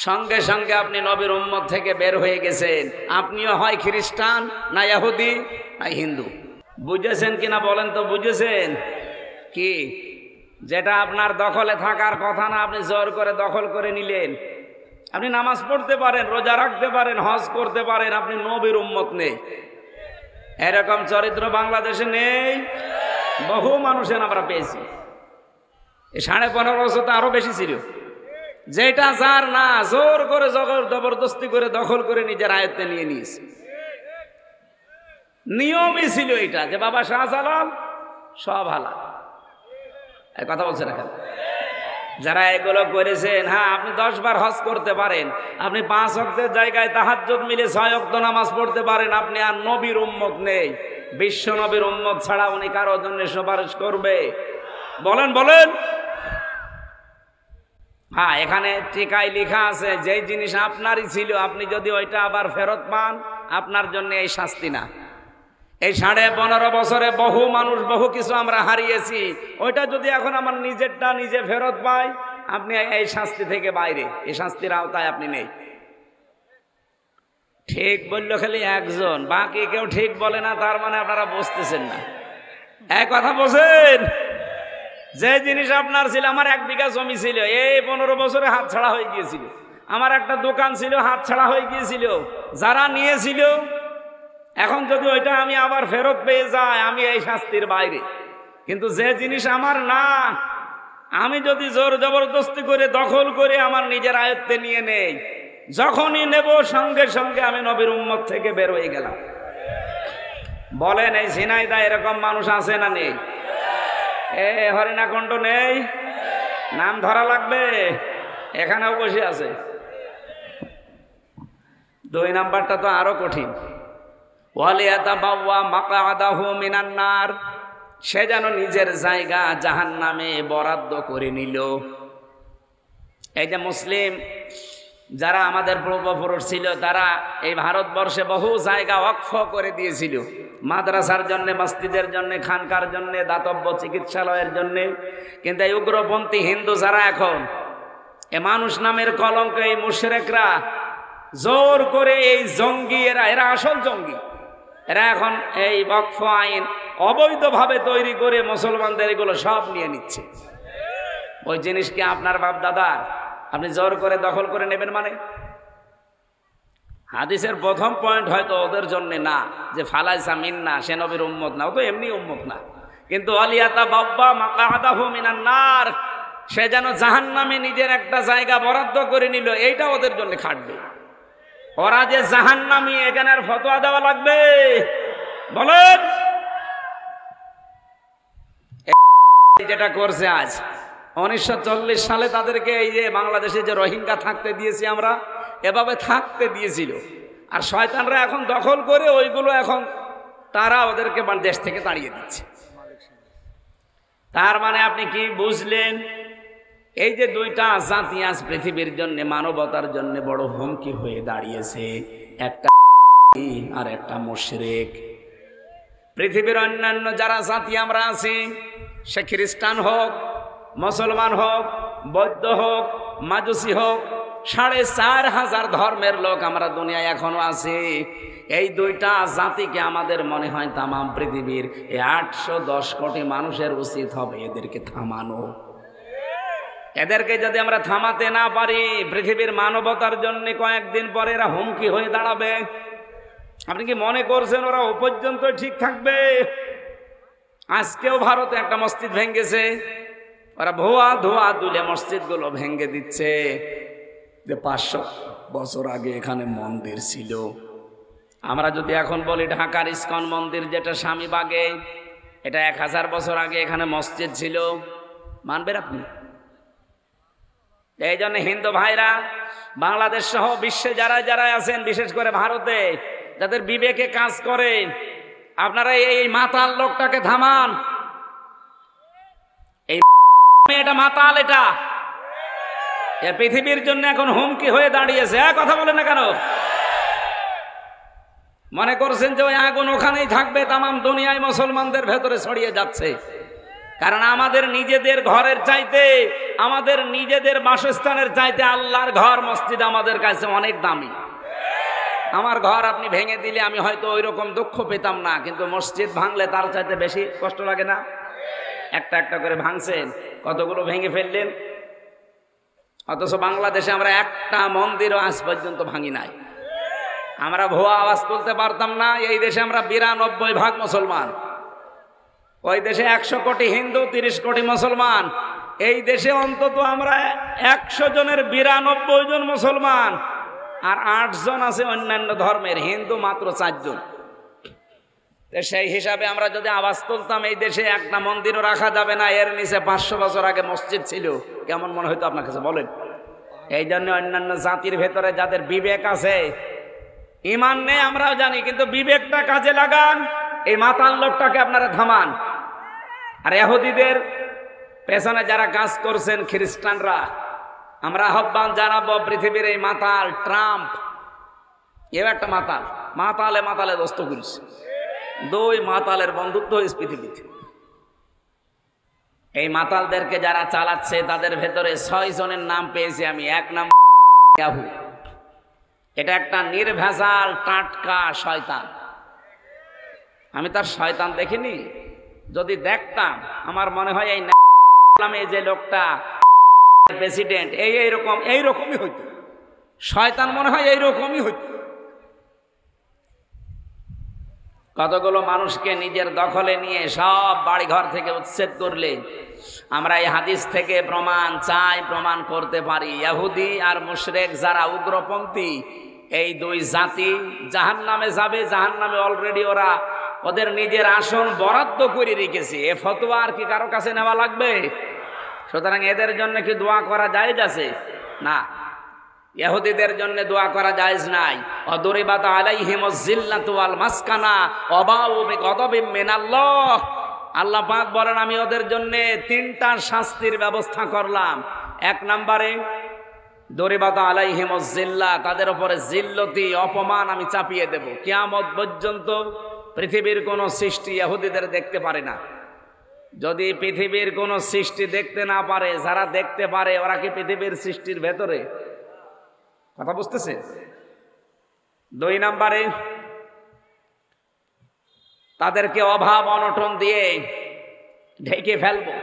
সঙ্গে সঙ্গে আপনি নবীর উম্মত থেকে বের হয়ে গেছেন। আপনিও হয় খ্রিস্টান, না ইহুদি, না হিন্দু। বুঝেছেন কিনা বলেন তো? বুঝেছেন কি? যেটা আপনার দখলে থাকার কথা না, আপনি জোর করে দখল করে নিলেন। আপনি নামাজ পড়তে পারেন, রোজা রাখতে পারেন, হজ করতে পারেন, আপনি নবীর উম্মত নেই। এরকম চরিত্র বাংলাদেশে নেই, বহু মানুষের আমরা পেয়েছি। 15.5 বছর তো আরো বেশি ছিল। যেটা যার না, জোর করে জবরদস্তি করে দখল করে নিজের আয়ত্তে নিয়ে নিয়েছে। নিয়মই ছিল এটা যে বাবা শাহজালাল সব হালাল। এই কথা বলছেন এখন যারা এগুলো করেছেন। হ্যাঁ, আপনি 10 বার হজ করতে পারেন, আপনি 5 ওয়াক্তের জায়গায় তাহাজ্জুদ মিলে 6 ওয়াক্ত নামাজ পড়তে পারেন, আপনি আর নবীর উম্মত নেই। বিশ্ব নবীর উম্মত ছাড়া উনি কারোর জন্য সুপারিশ করবে? বলেন বলেন। হ্যাঁ, এখানে টিকায় লেখা আছে যে জিনিস আপনারই ছিল, আপনি যদি ওইটা আবার ফেরত পান, আপনার জন্য এই শাস্তি না। এই 15.5 বছরে বহু মানুষ, বহু কিছু আমরা হারিয়েছি। ওইটা যদি এখন আমার নিজেরটা নিজে ফেরত পাই, আপনি এই শাস্তি থেকে বাইরে, এই শাস্তির আওতায় আপনি নেই। ঠিক বলল খালি একজন, বাকি কেউ ঠিক বলে না, তার মানে আপনারা বুঝতেছেন না। এক কথা বলছেন, যে জিনিস আপনার ছিল, আমার 1 বিঘা জমি ছিল, এই 15 বছরে হাত ছাড়া হয়ে গিয়েছিল। আমার একটা দোকান ছিল, হাত ছাড়া হয়ে গিয়েছিল। যারা নিয়েছিল, এখন যদি ওইটা আমি আবার ফেরত পেয়ে যাই, আমি এই শাস্তির বাইরে। কিন্তু যে জিনিস আমার না, আমি যদি জোর জবরদস্তি করে দখল করে আমার নিজের আয়ত্তে নিয়ে নেই, যখনই নেব সঙ্গে সঙ্গে আমি নবীর উম্মত থেকে বের হয়ে গেলাম। বলেন, এই ঝিনাইদা এরকম মানুষ আছে না নেই? হরিণাকণ্ঠ নেই? নাম ধরা লাগবে, এখানেও বসে আছে। 2 নাম্বারটা তো আরো কঠিন। ওয়ালিয়াতাবাওয়া মাকআদাহু মিনান নার, সে যেন নিজের জায়গা জাহান্নামে বরাদ্দ করে নিল। এই যে মুসলিম যারা আমাদের পূর্বপুরুষ ছিল, তারা এই ভারতবর্ষে বহু জায়গা ওয়াকফ করে দিয়েছিল, মাদ্রাসার জন্য, মসজিদের জন্য, খানকার জন্য, দাতব্য চিকিৎসালয়ের জন্য। কিন্তু এই উগ্রপন্থী হিন্দু যারা এখন, এ মানুষ নামের কলঙ্ক, এই মুশরিকরা জোর করে, এই জঙ্গি, এরা আসল জঙ্গি। এরা এখন এই ওয়াকফ আইন অবৈধভাবে তৈরি করে মুসলমানদের এগুলো সব নিয়ে নিচ্ছে। ওই জিনিস কি আপনার বাপ দাদার? আপনি জোর করে দখল করে নেবেন মানে? হাদিসের প্রথম পয়েন্ট হয়তো ওদের জন্য না, যে ফালাইসা মিন্না, সে নবীর উম্মত না, ও তো এমনি উম্মত না। কিন্তু ওয়ালিয়াতাবাওয়া মাকআদাহু মিনান নার, সে যেন জাহান্নামে নিজের একটা জায়গা বরাদ্দ করে নিল, এইটা ওদের জন্য খাটবে। ওরা যে জাহান্নামী, এখানে আর ফতোয়া দেওয়া লাগবে? বলেন। যেটা করছে আজ, 1940 সালে তাদেরকে এই যে বাংলাদেশে যে রোহিঙ্গা থাকতে দিয়েছি আমরা, এভাবে থাকতে দিয়েছিল। আর শয়তানরা এখন দখল করে ওইগুলো এখন তারা ওদেরকে দেশ থেকে তাড়িয়ে দিচ্ছে। তার মানে আপনি কি বুঝলেন? এই যে 2টা জাতি আজ পৃথিবীর জন্য, মানবতার জন্য বড় হুমকি হয়ে দাঁড়িয়েছে, একটা আর একটা মুশরিক। পৃথিবীর অন্যান্য যারা জাতি আমরা আছি, সে খ্রিস্টান হোক, মুসলমান হোক, বৌদ্ধ হোক, মাজুসি হোক, 4,500 ধর্মের লোক আমরা দুনিয়ায় এখনো আছি। এই 2টা জাতিকে আমাদের মনে হয় তামাম পৃথিবীর 810 কোটি মানুষের উচিত হবে এদেরকে থামানো। এদেরকে যদি আমরা থামাতে না পারি, পৃথিবীর মানবতার জন্য কয়েকদিন পরে এরা হুমকি হয়ে দাঁড়াবে। আপনি কি মনে করছেন ওরা ও পর্যন্ত ঠিক থাকবে? আজকেও ভারতে একটা মসজিদ ভেঙেছে, ওরা ভুয়া ধোয়া তুলে মসজিদগুলো ভেঙে দিচ্ছে। যে 500 বছর আগে এখানে মন্দির ছিল। আমরা যদি এখন বলি ঢাকার ইস্কন মন্দির যেটা স্বামীবাগে, এটা 1000 বছর আগে এখানে মসজিদ ছিল, মানবেন আপনি? এই জন্য হিন্দু ভাইরা, বাংলাদেশ সহ বিশ্বে যারা যারা আছেন, বিশেষ করে ভারতে যাদের বিবেকে কাজ করে, আপনারা এই মাতাল লোকটাকে থামান। এই এটা মাতাল, এটা পৃথিবীর জন্য এখন হুমকি হয়ে দাঁড়িয়েছে। কথা বলে না কেন? মনে করছেন যে ওই আগুন ওখানেই থাকবে, তামাম দুনিয়ায় মুসলমানদের ভেতরে ছড়িয়ে যাচ্ছে। কারণ আমাদের নিজেদের ঘরের চাইতে, আমাদের নিজেদের বাসস্থানের চাইতে আল্লাহর ঘর, মসজিদ আমাদের কাছে অনেক দামি। আমার ঘর আপনি ভেঙে দিলে আমি হয়তো ওই রকম দুঃখ পেতাম না, কিন্তু মসজিদ ভাঙলে তার চাইতে বেশি কষ্ট লাগে না? একটা একটা করে ভাঙছেন, কতগুলো ভেঙে ফেললেন। অথচ বাংলাদেশে আমরা একটা মন্দিরও আজ পর্যন্ত ভাঙি নাই। আমরা ভুয়া আওয়াজ তুলতে পারতাম না। এই দেশে আমরা 92% মুসলমান, ওই দেশে 100 কোটি হিন্দু, 30 কোটি মুসলমান। এই দেশে অন্তত আমরা 100 জনের 92 জন মুসলমান, আর 8 জন আছে অন্যান্য ধর্মের, হিন্দু মাত্র 4 জন। সেই হিসাবে আমরা যদি আওয়াজ তুলতাম এই দেশে একটা মন্দিরও রাখা যাবে না, এর নিচে 500 বছর আগে মসজিদ ছিল, কেমন মনে হইতো আপনার কাছে বলেন? এই জন্য অন্যান্য জাতির ভেতরে যাদের বিবেক আছে, ইমান নেই আমরাও জানি, কিন্তু বিবেকটা কাজে লাগান, এই মাতাল লোকটাকে আপনারা থামান। আর ইহুদিদের পেছনে যারা কাজ করছেন খ্রিস্টানরা, আমরা আহ্বান জানাবো, পৃথিবীর এই মাতাল ট্রাম্প, এও একটা মাতাল, মাতালে মাতালে দোস্ত করেছে, 2 মাতালের বন্ধুত্ব হয়েছে পৃথিবীতে। এই মাতালদেরকে যারা চালাচ্ছে তাদের ভেতরে 6 জনের নাম পেয়েছি আমি। 1 নাম ইয়াহু, এটা একটা নির্ভেজাল টাটকা শয়তান। আমি তার শয়তান দেখিনি, যদি দেখতাম আমার মনে হয় এই যে লোকটা প্রেসিডেন্ট এইরকমই হইতো, শয়তান মনে হয় এইরকমই হইতো। কতগুলো মানুষকে নিজের দখলে নিয়ে সব বাড়িঘর থেকে উচ্ছেদ করলে আমরা এই হাদিস থেকে প্রমাণ চাই, প্রমাণ করতে পারি ইহুদি আর মুশরিক যারা উগ্রপন্থী, এই 2 জাতি জাহান্নামে যাবে। জাহান্নামে অলরেডি ওরা ওদের নিজের আসন বরাদ্দ করে রেখেছে। এ ফতোয়া আর কি কারো কাছে নেওয়া লাগবে? সুতরাং এদের জন্য কি দোয়া করা জায়েজ আছে? না, ইহুদিদের জন্য দোয়া করা জায়েজ নাই। অদরিবাত আলাইহিমুজ জিল্লাতু ওয়াল মাসকানা ওয়াবাউ বিগদাবিম মিনাল্লাহ। আল্লাহ পাক বলেন আমি ওদের জন্য 3টা শাস্তির ব্যবস্থা করলাম। 1 নম্বরে দরিবাত আলাইহিমুজ জিল্লা, তাদের উপরে জিল্লতি অপমান আমি চাপিয়ে দেব। কিয়ামত পর্যন্ত পৃথিবীর কোন সৃষ্টি ইহুদিদের দেখতে পারে না। যদি পৃথিবীর কোন সৃষ্টি দেখতে না পারে, যারা দেখতে পারে ওরা কি পৃথিবীর সৃষ্টির ভেতরে? কথা বুঝতেছে? 2 নম্বরে তাদেরকে অভাব অনটন দিয়ে ঢেকে ফেলবো।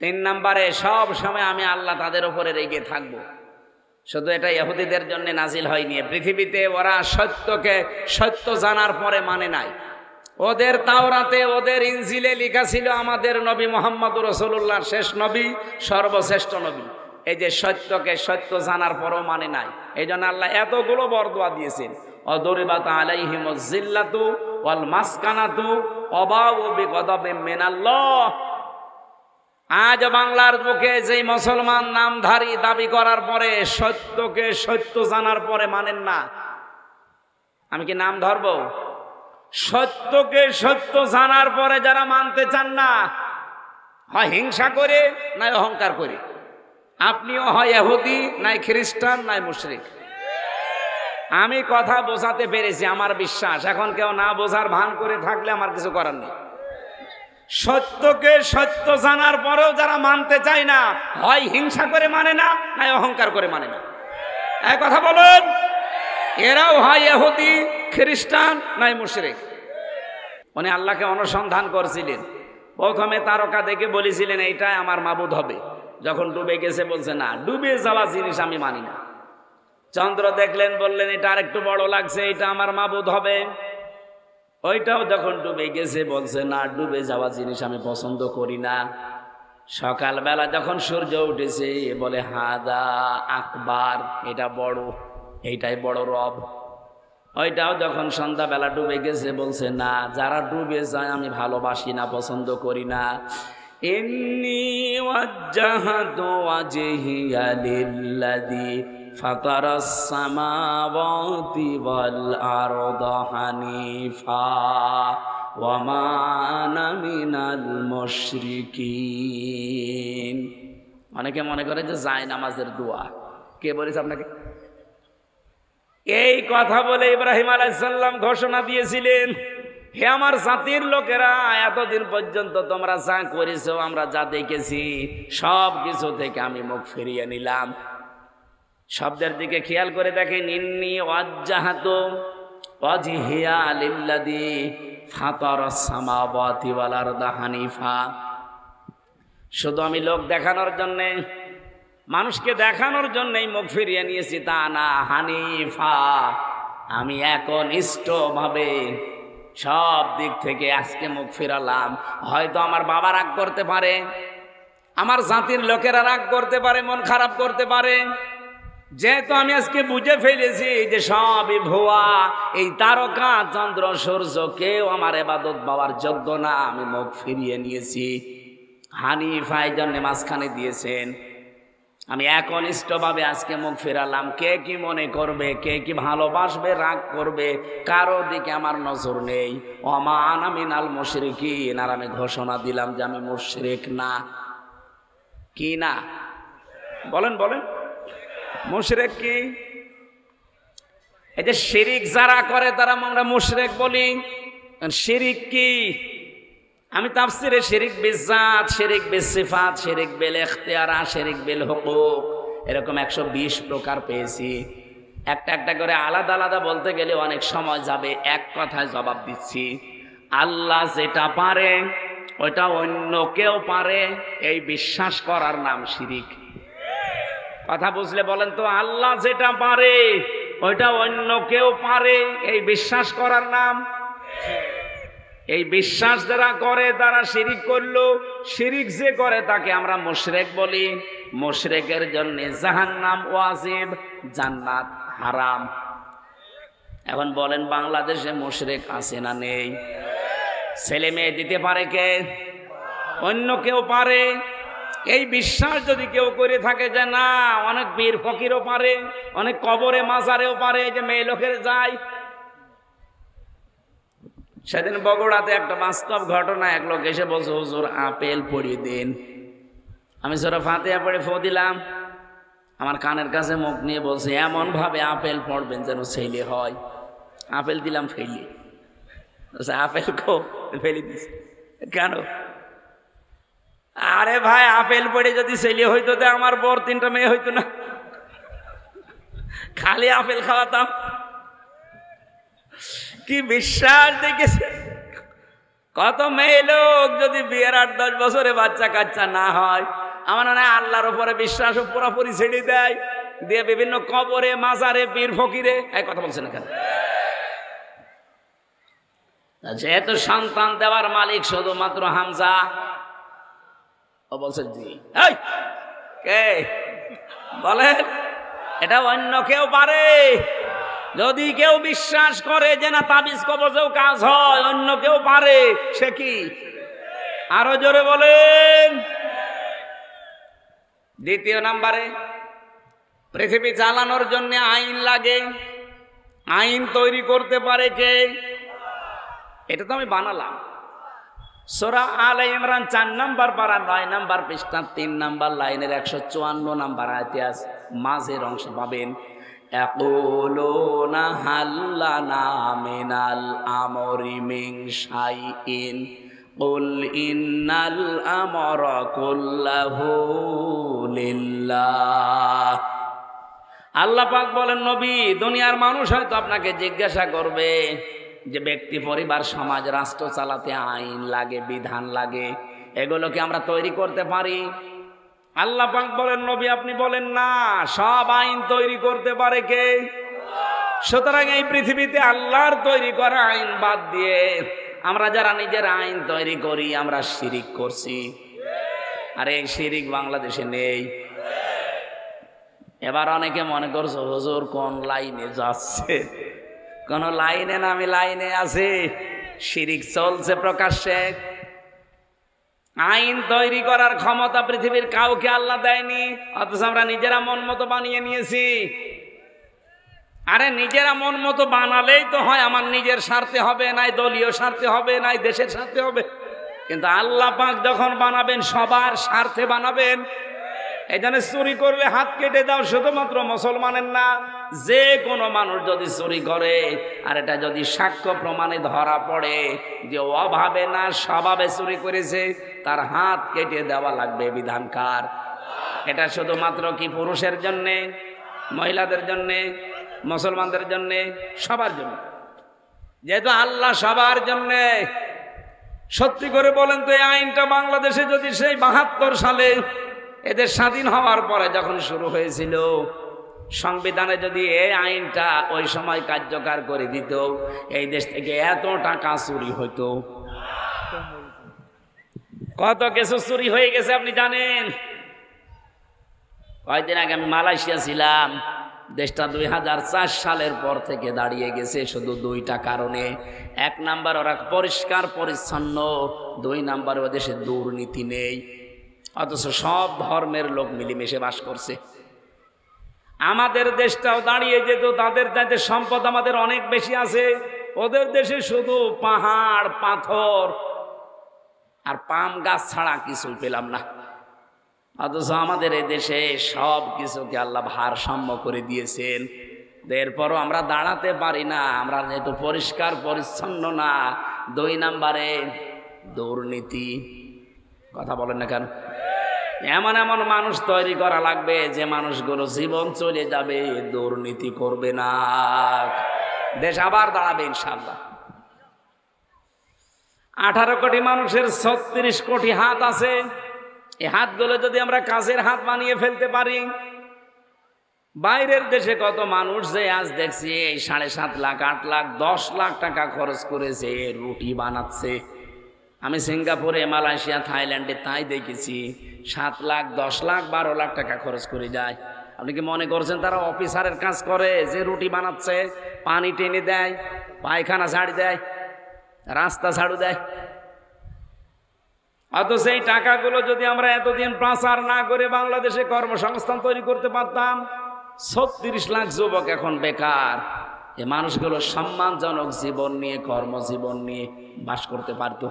3 নম্বরে সব সময় আমি আল্লাহ তাদের উপরে রেগে থাকবো। শুধু এটা ইহুদিদের জন্য নাজিল হয়নি, পৃথিবীতে ওরা সত্য জানার পরে মানে নাই। ওদের তাওরাতে, ওদের ইনজিলে লেখা ছিল আমাদের নবী মুহাম্মদুর রাসূলুল্লাহ শেষ নবী, সর্বশ্রেষ্ঠ নবী। এই যে সত্যকে সত্য জানার পরও মানে নাই, এই জন্য আল্লাহ এতগুলো বরদোয়া দিয়েছেন। অদরিবাত আলাইহিমুজ জিল্লাতু ওয়াল মাসকানাতু ওয়াবাউ বিগদাবিম মিনাল্লাহ। আজ বাংলার বুকে যে মুসলমান নামধারী দাবি করার পরে সত্যকে সত্য জানার পরে মানেন না, আমি কি নাম ধরব? সত্যকে সত্য জানার পরে যারা মানতে চান না, হয় হিংসা করে নাই অহংকার করে। আপনিও হয় ইহুদি, নাই খ্রিস্টান, নাই মুশরিক। আমি কথা বোঝাতে পেরেছি, আমার বিশ্বাস। এখন কেউ না বোঝার ভান করে থাকলে আমার কিছু করার নেই। সত্যকে সত্য জানার পরেও যারা মানতে চায় না, হয় হিংসা করে মানে না, নাই অহংকার করে মানে না। এই কথা বলুন, এরাও হয় ইহুদি, খ্রিস্টান, নাই মুশরিক। উনি আল্লাহকে অনুসন্ধান করছিলেন। প্রথমে তারকা দেখে বলেছিলেন এইটাই আমার মাবুদ হবে। যখন ডুবে গেছে বলছে না, ডুবে যাওয়া জিনিস আমি মানি না। চন্দ্র দেখলেন, বললেন এটা আর একটু বড় লাগছে, এটা আমার মাবুদ হবে। ওইটাও যখন ডুবে গেছে বলছে না, ডুবে যাওয়া জিনিস আমি পছন্দ করি না। সকালবেলা যখন সূর্য উঠেছে বলে হাদা আকবার, এটা বড়, এইটাই বড় রব। ওইটাও যখন সন্ধ্যাবেলা ডুবে গেছে বলছে না, যারা ডুবে যায় আমি ভালোবাসি না, পছন্দ করি না। ইন্নী ওয়াজ্জাহতু ওয়াজহিয়া লিল্লাযী ফাতারাস সামাওয়াতি ওয়াল আরদা হানিফা ওয়া মা আনা মিনাল মুশরিকিন। অনেকে মনে করে যে যায় নামাজের দোয়া। কে বলেছে আপনাকে? এই কথা বলে ইব্রাহিম আলাইহিস সালাম ঘোষণা দিয়েছিলেন, হে আমার জাতির লোকেরা, এতদিন পর্যন্ত তোমরা যা করেছো, আমরা যা দেখেছি সব কিছু থেকে আমি মুখ ফিরিয়ে নিলাম। শব্দের দিকে খেয়াল করে দেখেন, ইন্নী ওয়াজ্জাহাতু ওয়াজহিয়া লিল্লাযী ফাতারাস সামাওয়াতি ওয়াল আরদা হানিফা। শুধু আমি লোক দেখানোর জন্যে, মানুষকে দেখানোর জন্যই মুখ ফিরিয়ে নিয়েছি তা না, হানিফা, আমি একনিষ্ঠভাবে সব দিক থেকে আজকে মুখ ফিরালাম। হয়তো আমার বাবা রাগ করতে পারে, আমার জাতির লোকেরা রাগ করতে পারে, মন খারাপ করতে পারে, যেহেতু আমি আজকে বুঝে ফেলেছি যে সবই ভুয়া, এই তারকা চন্দ্র সূর্য কেউ আমার ইবাদত বাবার যোগ্য না, আমি মুখ ফিরিয়ে নিয়েছি। হানিফা এই জন্যে মাঝখানে দিয়েছেন। আমি একনিষ্ঠভাবে আজকে মুখ ফিরালাম। কে কি মনে করবে, কে কি ভালোবাসবে, রাগ করবে, কারো দিকে আমার নজর নেই। ওমা আনা মিনাল মুশরিকিন, আর আমি ঘোষণা দিলাম যে আমি মুশরিক না। কি না বলেন বলেন, মুশরিক কি? এই যে শিরিক যারা করে তারা আমরা মুশরিক বলি। শিরিক কি? আমি তাফসিরে শিরিক বিজাত, শিরিক বিসিফাত, শিরিক বিল ইখতিয়ারা, শিরিক বিল হুকুক, এরকম 120 প্রকার পেয়েছি। একটা একটা করে আলাদা আলাদা বলতে গেলে অনেক সময় যাবে। এক কথায় জবাব দিচ্ছি, আল্লাহ যেটা পারে ওইটা অন্য কেউ পারে, এই বিশ্বাস করার নাম শিরিক। কথা বুঝলে বলেন তো, আল্লাহ যেটা পারে ওইটা অন্য কেউ পারে, এই বিশ্বাস করার নাম। এই বিশ্বাস যারা করে তারা শিরিক করলো। শিরিক যে করে তাকে আমরা মুশরিক বলি। মুশরিকের জন্য জাহান্নাম ওয়াজিব, জান্নাত হারাম। এখন বলেন, বাংলাদেশে মুশরিক আছে না নেই? ছেলে মেয়ে দিতে পারে কে? অন্য কেউ পারে। এই বিশ্বাস যদি কেউ করে থাকে যে না, অনেক পীর ফকিরও পারে, অনেক কবরে মাজারেও পারে, যে মেয়ে লোকের যায়। সেদিন বগুড়াতে একটা বাস্তব ঘটনা, এক লোক এসে বলছে, হুজুর আপেল পড়িয়ে দিন। আমি সূরা ফাতিহা পড়ে ফু দিলাম। আমার কানের কাছে মুখ নিয়ে বলছে, এমন ভাবে আপেল পড়বেন যেন ছেলে হয়। আপেল দিলাম, ফেলি। আপেল ফেলি দিস কেন? আরে ভাই, আপেল পড়ে যদি ছেলে হইতো তো আমার বর 3টা মেয়ে হইতো না, খালি আপেল খাওয়াতাম। কি বিশ্বাস দেখেছে! কত মেয়ে লোক যদি বিয়ের 8-10 বছরে বাচ্চা কাচ্চা না হয়, আমার মনে হয় আল্লাহর উপরে বিশ্বাস পুরোপুরি ছেড়ে দেয়, দিয়ে বিভিন্ন কবরে মাজারে পীর ফকিরে। এই কথা বলছেন কেন? যেহেতু সন্তান দেওয়ার মালিক শুধুমাত্র হামজা, ও বলছে জি। এই কে বলেন? এটা অন্য কেউ পারে। যদি কেউ বিশ্বাস করে যে না তাবিজ কবজেও কাজ হয়, অন্য কেউ পারে, সে কি? আরো জোরে বলেন। দ্বিতীয় নাম্বারে, পৃথিবী চালানোর জন্য আইন লাগে। আইন তৈরি করতে পারে কে? এটা তো আমি বানালাম। সূরা আলে ইমরান 4 নম্বর পারা 9 নম্বর পৃষ্ঠা 3 নম্বর লাইনের 154 নম্বর আয়াতে আছে, মাঝের অংশ পাবেন, ইয়াকুলুনা হাল্লানা মিনাল আমরি মিন শাইইন কুল ইন্নাল আমরা কুল্লাহু লিল্লাহ। আল্লাহ পাক বলেন, নবী, দুনিয়ার মানুষ হয়তো আপনাকে জিজ্ঞাসা করবে যে ব্যক্তি, পরিবার, সমাজ, রাষ্ট্র চালাতে আইন লাগে, বিধান লাগে, এগুলো কি আমরা তৈরি করতে পারি? আল্লাহ পাক বলেন, নবী আপনি বলেন না, সব আইন তৈরি করতে পারে কে? সুতরাং এই পৃথিবীতে আল্লাহর তৈরি করা আইন বাদ দিয়ে আমরা যারা নিজের আইন তৈরি করি, আমরা শিরিক করছি। আর এই শিরিক বাংলাদেশে নেই। এবার অনেকে মনে করছে, হুজুর কোন লাইনে যাচ্ছে? কোন লাইনে না, আমি লাইনে আছি। শিরিক চলছে প্রকাশ্যে। আইন তৈরি করার ক্ষমতা পৃথিবীর কাউকে আল্লাহ দেয়নি, অথচ আমরা নিজেরা মন মতো বানিয়ে নিয়েছি। আরে নিজেরা মন মতো বানালেই তো হয়, আমার নিজের স্বার্থে হবে, নাই দলীয় স্বার্থে হবে, নাই দেশের স্বার্থে হবে। কিন্তু আল্লাহ পাক যখন বানাবেন, সবার স্বার্থে বানাবেন। এই জন্য চুরি করলে হাত কেটে দাও, শুধুমাত্র মুসলমানের না, যে কোনো মানুষ যদি চুরি করে আর এটা যদি সাক্ষ্য প্রমাণে ধরা পড়ে যে অভাবে না স্বভাবে চুরি করেছে, তার হাত কেটে দেওয়া লাগবে। বিধানকার। এটা শুধুমাত্র কি পুরুষের জন্যে? মহিলাদের জন্যে, মুসলমানদের জন্যে, সবার জন্য। যেহেতু আল্লাহ সবার জন্যে, সত্যি করে বলেন তো এই আইনটা বাংলাদেশে যদি সেই ৭২ সালে এদের স্বাধীন হওয়ার পরে যখন শুরু হয়েছিল, সংবিধানে যদি এই আইনটা ওই সময় কার্যকর করে দিত, এই দেশ থেকে এত টাকা চুরি হইতো। কত কিছু চুরি হয়ে গেছে আপনি জানেন। কয়েকদিন আগে আমি মালয়েশিয়া ছিলাম। দেশটা ২০০৪ সালের পর থেকে দাঁড়িয়ে গেছে শুধু ২টা কারণে। ১ নাম্বার, ওরা পরিষ্কার পরিচ্ছন্ন। ২ নাম্বার, ও দেশে দুর্নীতি নেই, অথচ সব ধর্মের লোক মিলেমিশে বাস করছে। আমাদের দেশটাও দাঁড়িয়ে যেত, তাদের চাইতে সম্পদ আমাদের অনেক বেশি আছে। ওদের দেশে শুধু পাহাড়, পাথর আর পাম গাছ ছাড়া কিছুই পেলাম না। অথচ আমাদের এই দেশে সব কিছুকে আল্লাহ ভারসাম্য করে দিয়েছেন। এরপরও আমরা দাঁড়াতে পারি না, আমরা যেহেতু পরিষ্কার পরিচ্ছন্ন না। ২ নাম্বারে দুর্নীতি। কথা বলেন না কেন? এমন এমন মানুষ তৈরি করা লাগবে যে মানুষগুলো জীবন চলে যাবে, দুর্নীতি করবে না, দেশ আবার দাঁড়াবে ইনশাআল্লাহ। 18 কোটি মানুষের 36 কোটি হাত আছে। এই হাতগুলো যদি আমরা কাজের হাত বানিয়ে ফেলতে পারি, বাইরের দেশে কত মানুষ যে আজ দেখছি 7.5 লাখ, 8 লাখ, 10 লাখ টাকা খরচ করেছে রুটি বানাচ্ছে। আমি সিঙ্গাপুরে, মালয়েশিয়া, থাইল্যান্ডে তাই দেখেছি। 7 লাখ, 10 লাখ, 12 লাখ টাকা খরচ করে যায়। আপনি কি মনে করছেন তারা অফিসারের কাজ করে যে রুটি বানাচ্ছে, পানি টেনে দেয়, পায়খানা ঝাড়ি দেয়, রাস্তা ঝাড়ু দেয়? অথচ সেই টাকাগুলো যদি আমরা এতদিন পাচার না করে বাংলাদেশে কর্মসংস্থান তৈরি করতে পারতাম, 36 লাখ যুবক এখন বেকার। এই মানুষগুলো সম্মানজনক জীবন নিয়ে, কর্মজীবন নিয়ে বাস করতে পারত।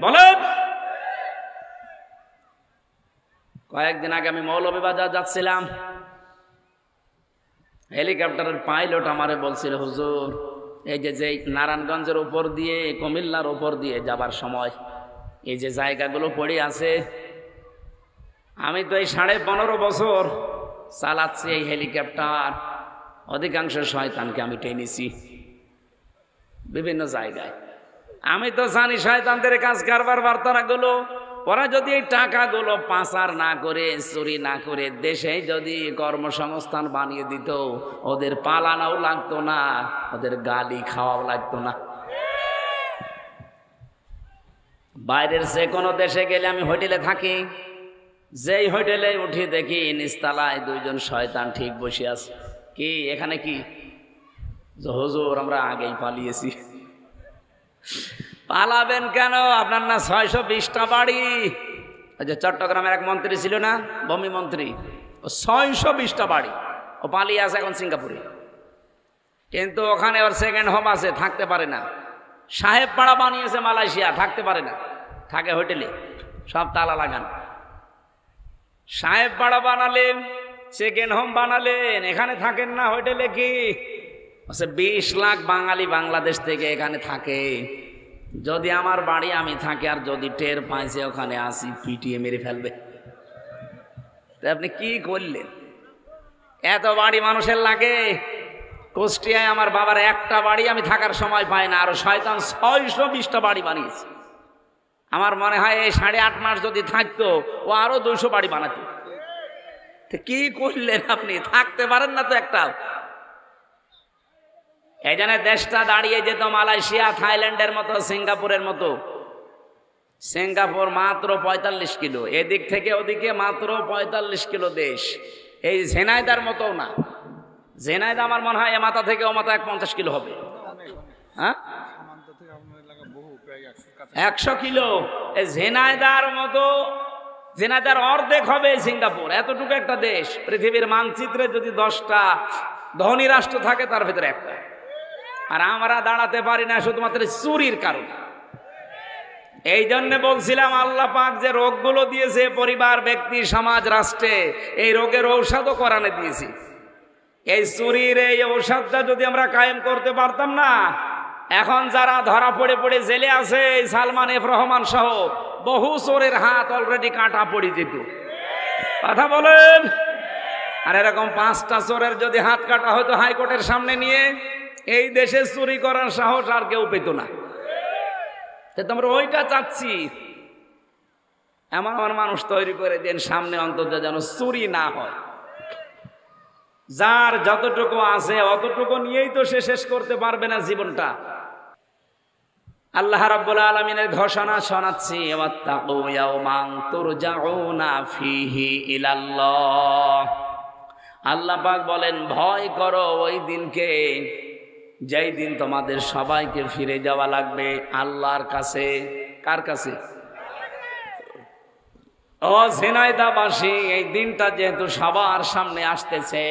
বলেন। কয়েকদিন আগে আমি মৌলভীবাজার যাচ্ছিলাম, হেলিকপ্টারের পাইলট আমারে বলছিল, হুজুর এই যে নারায়ণগঞ্জের উপর দিয়ে, কুমিল্লার উপর দিয়ে যাবার সময় এই যে জায়গাগুলো পড়ে আছে, আমি তো এই 15.5 বছর চালাচ্ছি এই হেলিকপ্টার। অধিকাংশ শয়তানকে আমি টেনেছি বিভিন্ন জায়গায়। আমি তো জানি শয়তানদের কাজ কারবার বার্তাগুলো। ওরা যদি এই টাকাগুলো পাচার না করে, চুরি না করে দেশে যদি কর্মসংস্থান বানিয়ে দিত, ওদের পালানোও লাগতো না, ওদের গালি খাওয়াও লাগতো না। বাইরের যে কোনো দেশে গেলে আমি হোটেলে থাকি, যেই হোটেলে উঠি দেখি নিচতলায় 2 জন শয়তান ঠিক বসে আছে। কি এখানে কি? হুজুর আমরা আগেই পালিয়েছি। পালাবেন কেন? আপনার না 620টা বাড়ি। ওই যে চট্টগ্রামের এক মন্ত্রী ছিল না, ভূমি মন্ত্রী, ও 620টা বাড়ি, ও পালিয়ে আছে এখন সিঙ্গাপুরে। কিন্তু ওখানে ওর সেকেন্ড হোম আছে, থাকতে পারে না। সাহেব পাড়া বানিয়েছে মালয়েশিয়া, থাকতে পারে না, থাকে হোটেলে, সব তালা লাগান। সাহেব পাড়া বানালেন, সেকেন্ড হোম বানালেন, এখানে থাকেন না হোটেলে। কি 20 লাখ বাঙালি বাংলাদেশ থেকে এখানে থাকে। যদি আমার বাড়ি আমি থাকি আর যদি টের পাইছে ওখানে আসি, পিটিয়ে মেরে ফেলবে। আপনি কি করলেন? এত বাড়ি মানুষের লাগে। কুষ্টিয়ায় আমার বাবার একটা বাড়ি আমি থাকার সময় পাই না, আরো শয়তান 620টা বাড়ি বানিয়েছে। আমার মনে হয় এই 8.5 মাস যদি থাকতো, ও আরো 200 বাড়ি বানাতো। কি করলেন আপনি? থাকতে পারেন না তো একটাও। এই জন্য দেশটা দাঁড়িয়ে যেত মালয়েশিয়া, থাইল্যান্ডের মতো, সিঙ্গাপুরের মতো। সিঙ্গাপুর মাত্র 45 কিলো, এদিক থেকে ওদিকে মাত্র 45 কিলো দেশ। এই ঝেনাইদার মতো না। ঝেনাইদা আমার মনে হয় এ মাথা থেকে ও মাথা 50 কিলো হবে। হ্যাঁ, 100 কিলো। এই ঝেনাইদার মতো, ঝেনাইদার অর্ধেক হবে সিঙ্গাপুর। এতটুকু একটা দেশ। পৃথিবীর মানচিত্রে যদি 10টা ধনী রাষ্ট্র থাকে তার ভিতরে একটা। আর আমরা দাঁড়াতে পারি না শুধুমাত্র চুরির কারণে। এই জন্য বলছিলাম আল্লাহ পাক যে রোগগুলো দিয়েছে পরিবার, ব্যক্তি, সমাজ, রাষ্ট্রে, এই রোগের ঔষধও কোরআনে দিয়েছি। এই চুরির এই ঔষধটা যদি আমরা কায়েম করতে পারতাম না, এখন যারা ধরা পড়ে পড়ে জেলে আছে, সালমান এফ রহমান সহ বহু চোরের হাত অলরেডি কাটা পড়ে যেত। কথা বলেন। আর এরকম 5টা চোরের যদি হাত কাটা হতো হাইকোর্টের সামনে নিয়ে, এই দেশে চুরি করার সাহস আর কেউ পেত না। তোমরা ওইটা চাচ্ছি, এমন এমন মানুষ তৈরি করে দেন সামনে, অন্তত যেন চুরি না হয়। যার যতটুকু আছে অতটুকু নিয়েই তো সে শেষ করতে পারবে না জীবনটা। আল্লাহ রাব্বুল আলামিনের ঘোষণা শোনাচ্ছি, ওয়াত্তাকু ইয়াওমান তুরজাউনা ফীহি ইলাল্লাহ। আল্লাহ পাক বলেন, ভয় করো ওই দিনকে, যেই দিন তোমাদের সবাইকে ফিরে যাওয়া লাগবে আল্লাহর কাছে। কার কাছে? ও ঝিনাইদহবাসী, এই দিনটা যেহেতু সবার সামনে আসতেছে,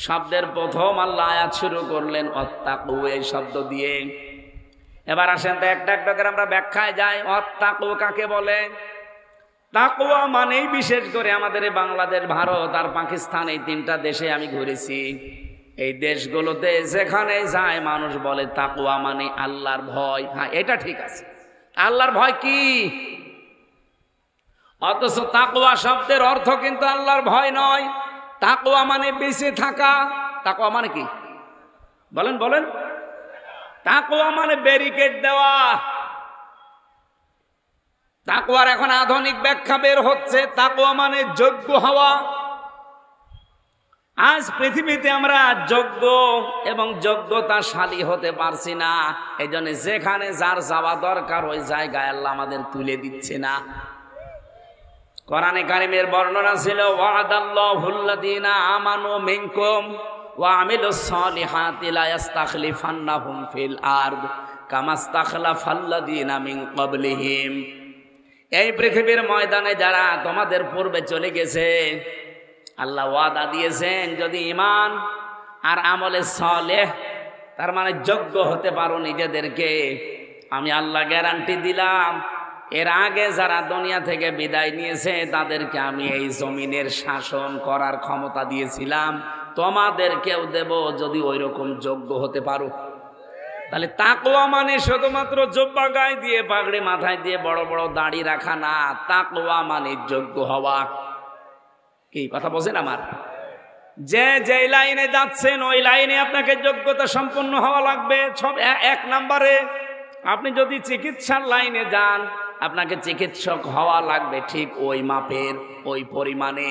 শব্দের প্রথম আল্লাহ আয়াত শুরু করলেন ওয়াত্তাকু এই শব্দ দিয়ে। এবার আসেন তো একটা একটা করে আমরা ব্যাখ্যায় যাই। ওয়াত্তাকু কাকে বলে? তাকওয়া মানেই, বিশেষ করে আমাদের এই বাংলাদেশ, ভারত আর পাকিস্তান, এই 3টা দেশে আমি ঘুরেছি। এই দেশগুলোতে যেখানে যায় মানুষ বলে তাকওয়া মানে আল্লাহর ভয়। হ্যাঁ, এটা ঠিক আছে, আল্লাহর ভয় কি? অথচ তাকওয়া শব্দের অর্থ কিন্তু আল্লাহর ভয় নয়। তাকওয়া মানে বেঁচে থাকা। তাকওয়া মানে কি? বলেন বলেন। তাকওয়া মানে ব্যারিকেড দেওয়া। তাকওয়ার এখন আধুনিক ব্যাখ্যা বের হচ্ছে, তাকওয়া মানে যোগ্য হওয়া। আজ পৃথিবীতে আমরা যোগ্য এবং যোগ্যতাশালী হতে পারছি না, এই জন্য যেখানে যার যাওয়া দরকার ওই জায়গায় আল্লাহ আমাদের তুলে দিচ্ছে না। কোরআনে কারিমের বর্ণনা ছিল, ওয়াদাল্লাহুল্লাযীনা আমানু মিনকুম ওয়া আমিলুস সালিহাতি লা ইস্তাখলিফান্নাহুম ফিল আরদ কামা ইস্তাখলাফাল্লাযীনা মিন ক্বাবলিহিম। এই পৃথিবীর ময়দানে যারা তোমাদের পূর্বে চলে গেছে, আল্লাহ ওয়াদা দিয়েছেন যদি ঈমান আর আমলে সালেহ, তার মানে যোগ্য হতে পারো নিজেদেরকে, আমি আল্লাহ গ্যারান্টি দিলাম এর আগে যারা দুনিয়া থেকে বিদায় নিয়েছে তাদেরকে আমি এই জমিনের শাসন করার ক্ষমতা দিয়েছিলাম, তোমাদেরকেও দেব যদি ওই রকম যোগ্য হতে পারো। তাহলে তাকওয়া মানে শুধুমাত্র জুব্বা গায়ে দিয়ে, পাগড়ি মাথায় দিয়ে, বড় বড় দাড়ি রাখা না। তাকওয়া মানে যোগ্য হওয়া। কি কথা বলছেন আমার? যে যেই লাইনে যাচ্ছেন ওই লাইনে আপনাকে যোগ্যতা সম্পন্ন হওয়া লাগবে। সব 1 নম্বরে, আপনি যদি চিকিৎসার লাইনে যান আপনাকে চিকিৎসক হওয়া লাগবে ঠিক ওই মাপের, ওই পরিমাণে,